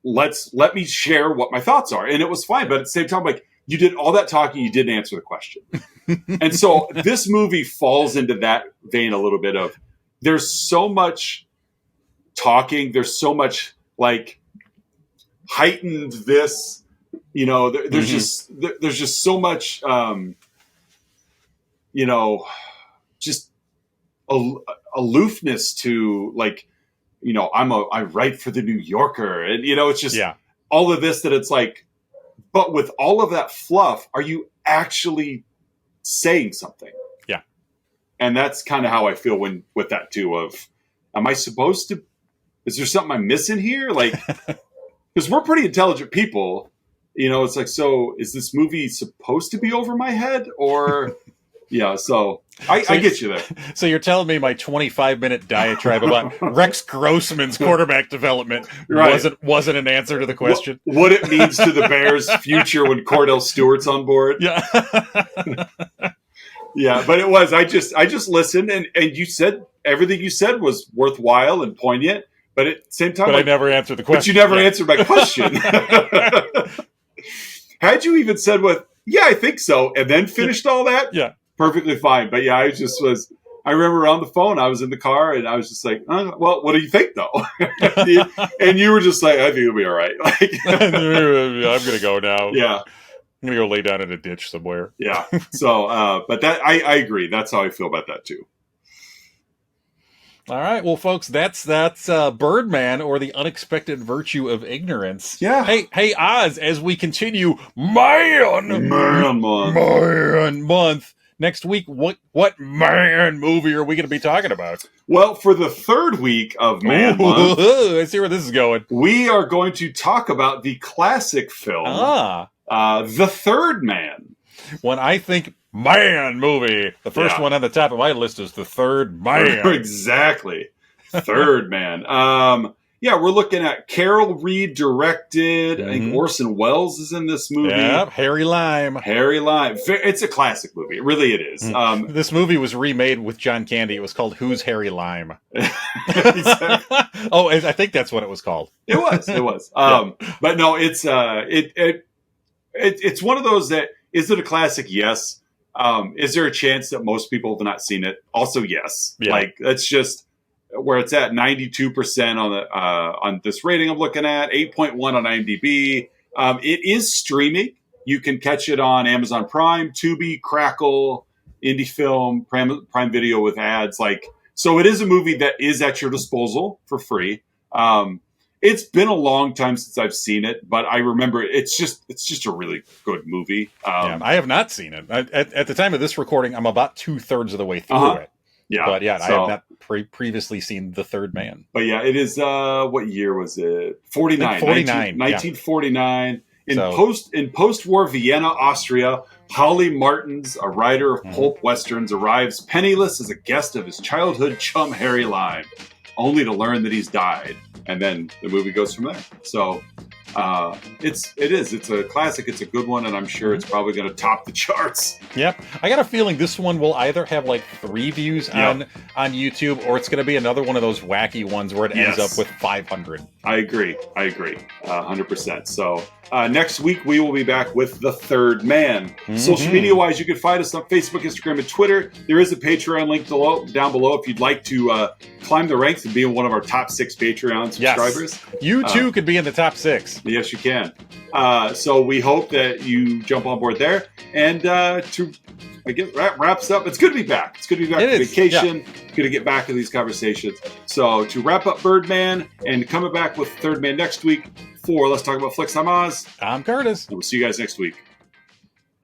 let me share what my thoughts are. And it was fine. But at the same time, you did all that talking, you didn't answer the question. And so this movie falls into that vein a little bit of, there's so much talking, there's so much heightened this, there's just so much, just aloofness to I write for the New Yorker, and it's just all of this that it's but with all of that fluff, are you actually saying something? Yeah. And that's kind of how I feel with that too, of, am I supposed to, is there something I'm missing here? Because we're pretty intelligent people, it's so is this movie supposed to be over my head or, so I get you there. So you're telling me my 25-minute diatribe about Rex Grossman's quarterback development wasn't an answer to the question? What it means to the Bears' future when Cordell Stewart's on board? Yeah. Yeah, but it was. I just listened, and you said everything you said was worthwhile and poignant, but at the same time, but I never answered the question. But you never answered my question. Had you even said I think so, and then finished all that, perfectly fine. But I remember on the phone, I was in the car, and I was just like, well, what do you think, though? And you were just like, I think it'll be all right. I'm going to go now. Yeah. I'm going to go lay down in a ditch somewhere. Yeah. So, but that I agree. That's how I feel about that, too. All right. Well, folks, that's Birdman, or the Unexpected Virtue of Ignorance. Yeah. Hey, Oz, as we continue Man Month. Next week, what man movie are we going to be talking about? Well, for the third week of Man Month, let's see where this is going. We are going to talk about the classic film, The Third Man. When I think man movie, the first one on the top of my list is The Third Man. Exactly. Third Man. We're looking at Carol Reed directed. I think Orson Welles is in this movie. Yep, Harry Lime. It's a classic movie. Really, it is. This movie was remade with John Candy. It was called Who's Harry Lime? Exactly. Oh, I think that's what it was called. It was. But no, it's it's one of those that, is it a classic? Yes. Is there a chance that most people have not seen it? Also, yes. Yeah. That's just where it's at. 92% on this rating I'm looking at, 8.1 on IMDb. It is streaming. You can catch it on Amazon Prime, Tubi, Crackle, Indie Film, Prime Video with ads. So it is a movie that is at your disposal for free. It's been a long time since I've seen it, but I remember it's just a really good movie. I have not seen it. At the time of this recording, I'm about 2/3 of the way through it. Yeah, but I have not previously seen The Third Man. But yeah, it is. What year was it? 49. 1949. In post-war Vienna, Austria, Holly Martins, a writer of pulp westerns, arrives penniless as a guest of his childhood chum Harry Lime, only to learn that he's died. And then the movie goes from there. So it's a classic. It's a good one, and I'm sure it's probably going to top the charts. Yep. I got a feeling this one will either have 3 views on YouTube, or it's going to be another one of those wacky ones where it ends up with 500. I agree. 100%. So next week we will be back with The Third Man. Social media wise, you can find us on Facebook, Instagram, and Twitter. There is a Patreon link down below if you'd like to climb the ranks and be one of our top 6 Patreon subscribers. You too could be in the top 6. Yes, you can. So we hope that you jump on board there. And to I guess that wraps up. It's good to be back. It's good to be back from vacation. Yeah. Good to get back to these conversations. So to wrap up Birdman and coming back with Third Man next week for Let's Talk About Flicks, I'm Oz. I'm Curtis. And we'll see you guys next week.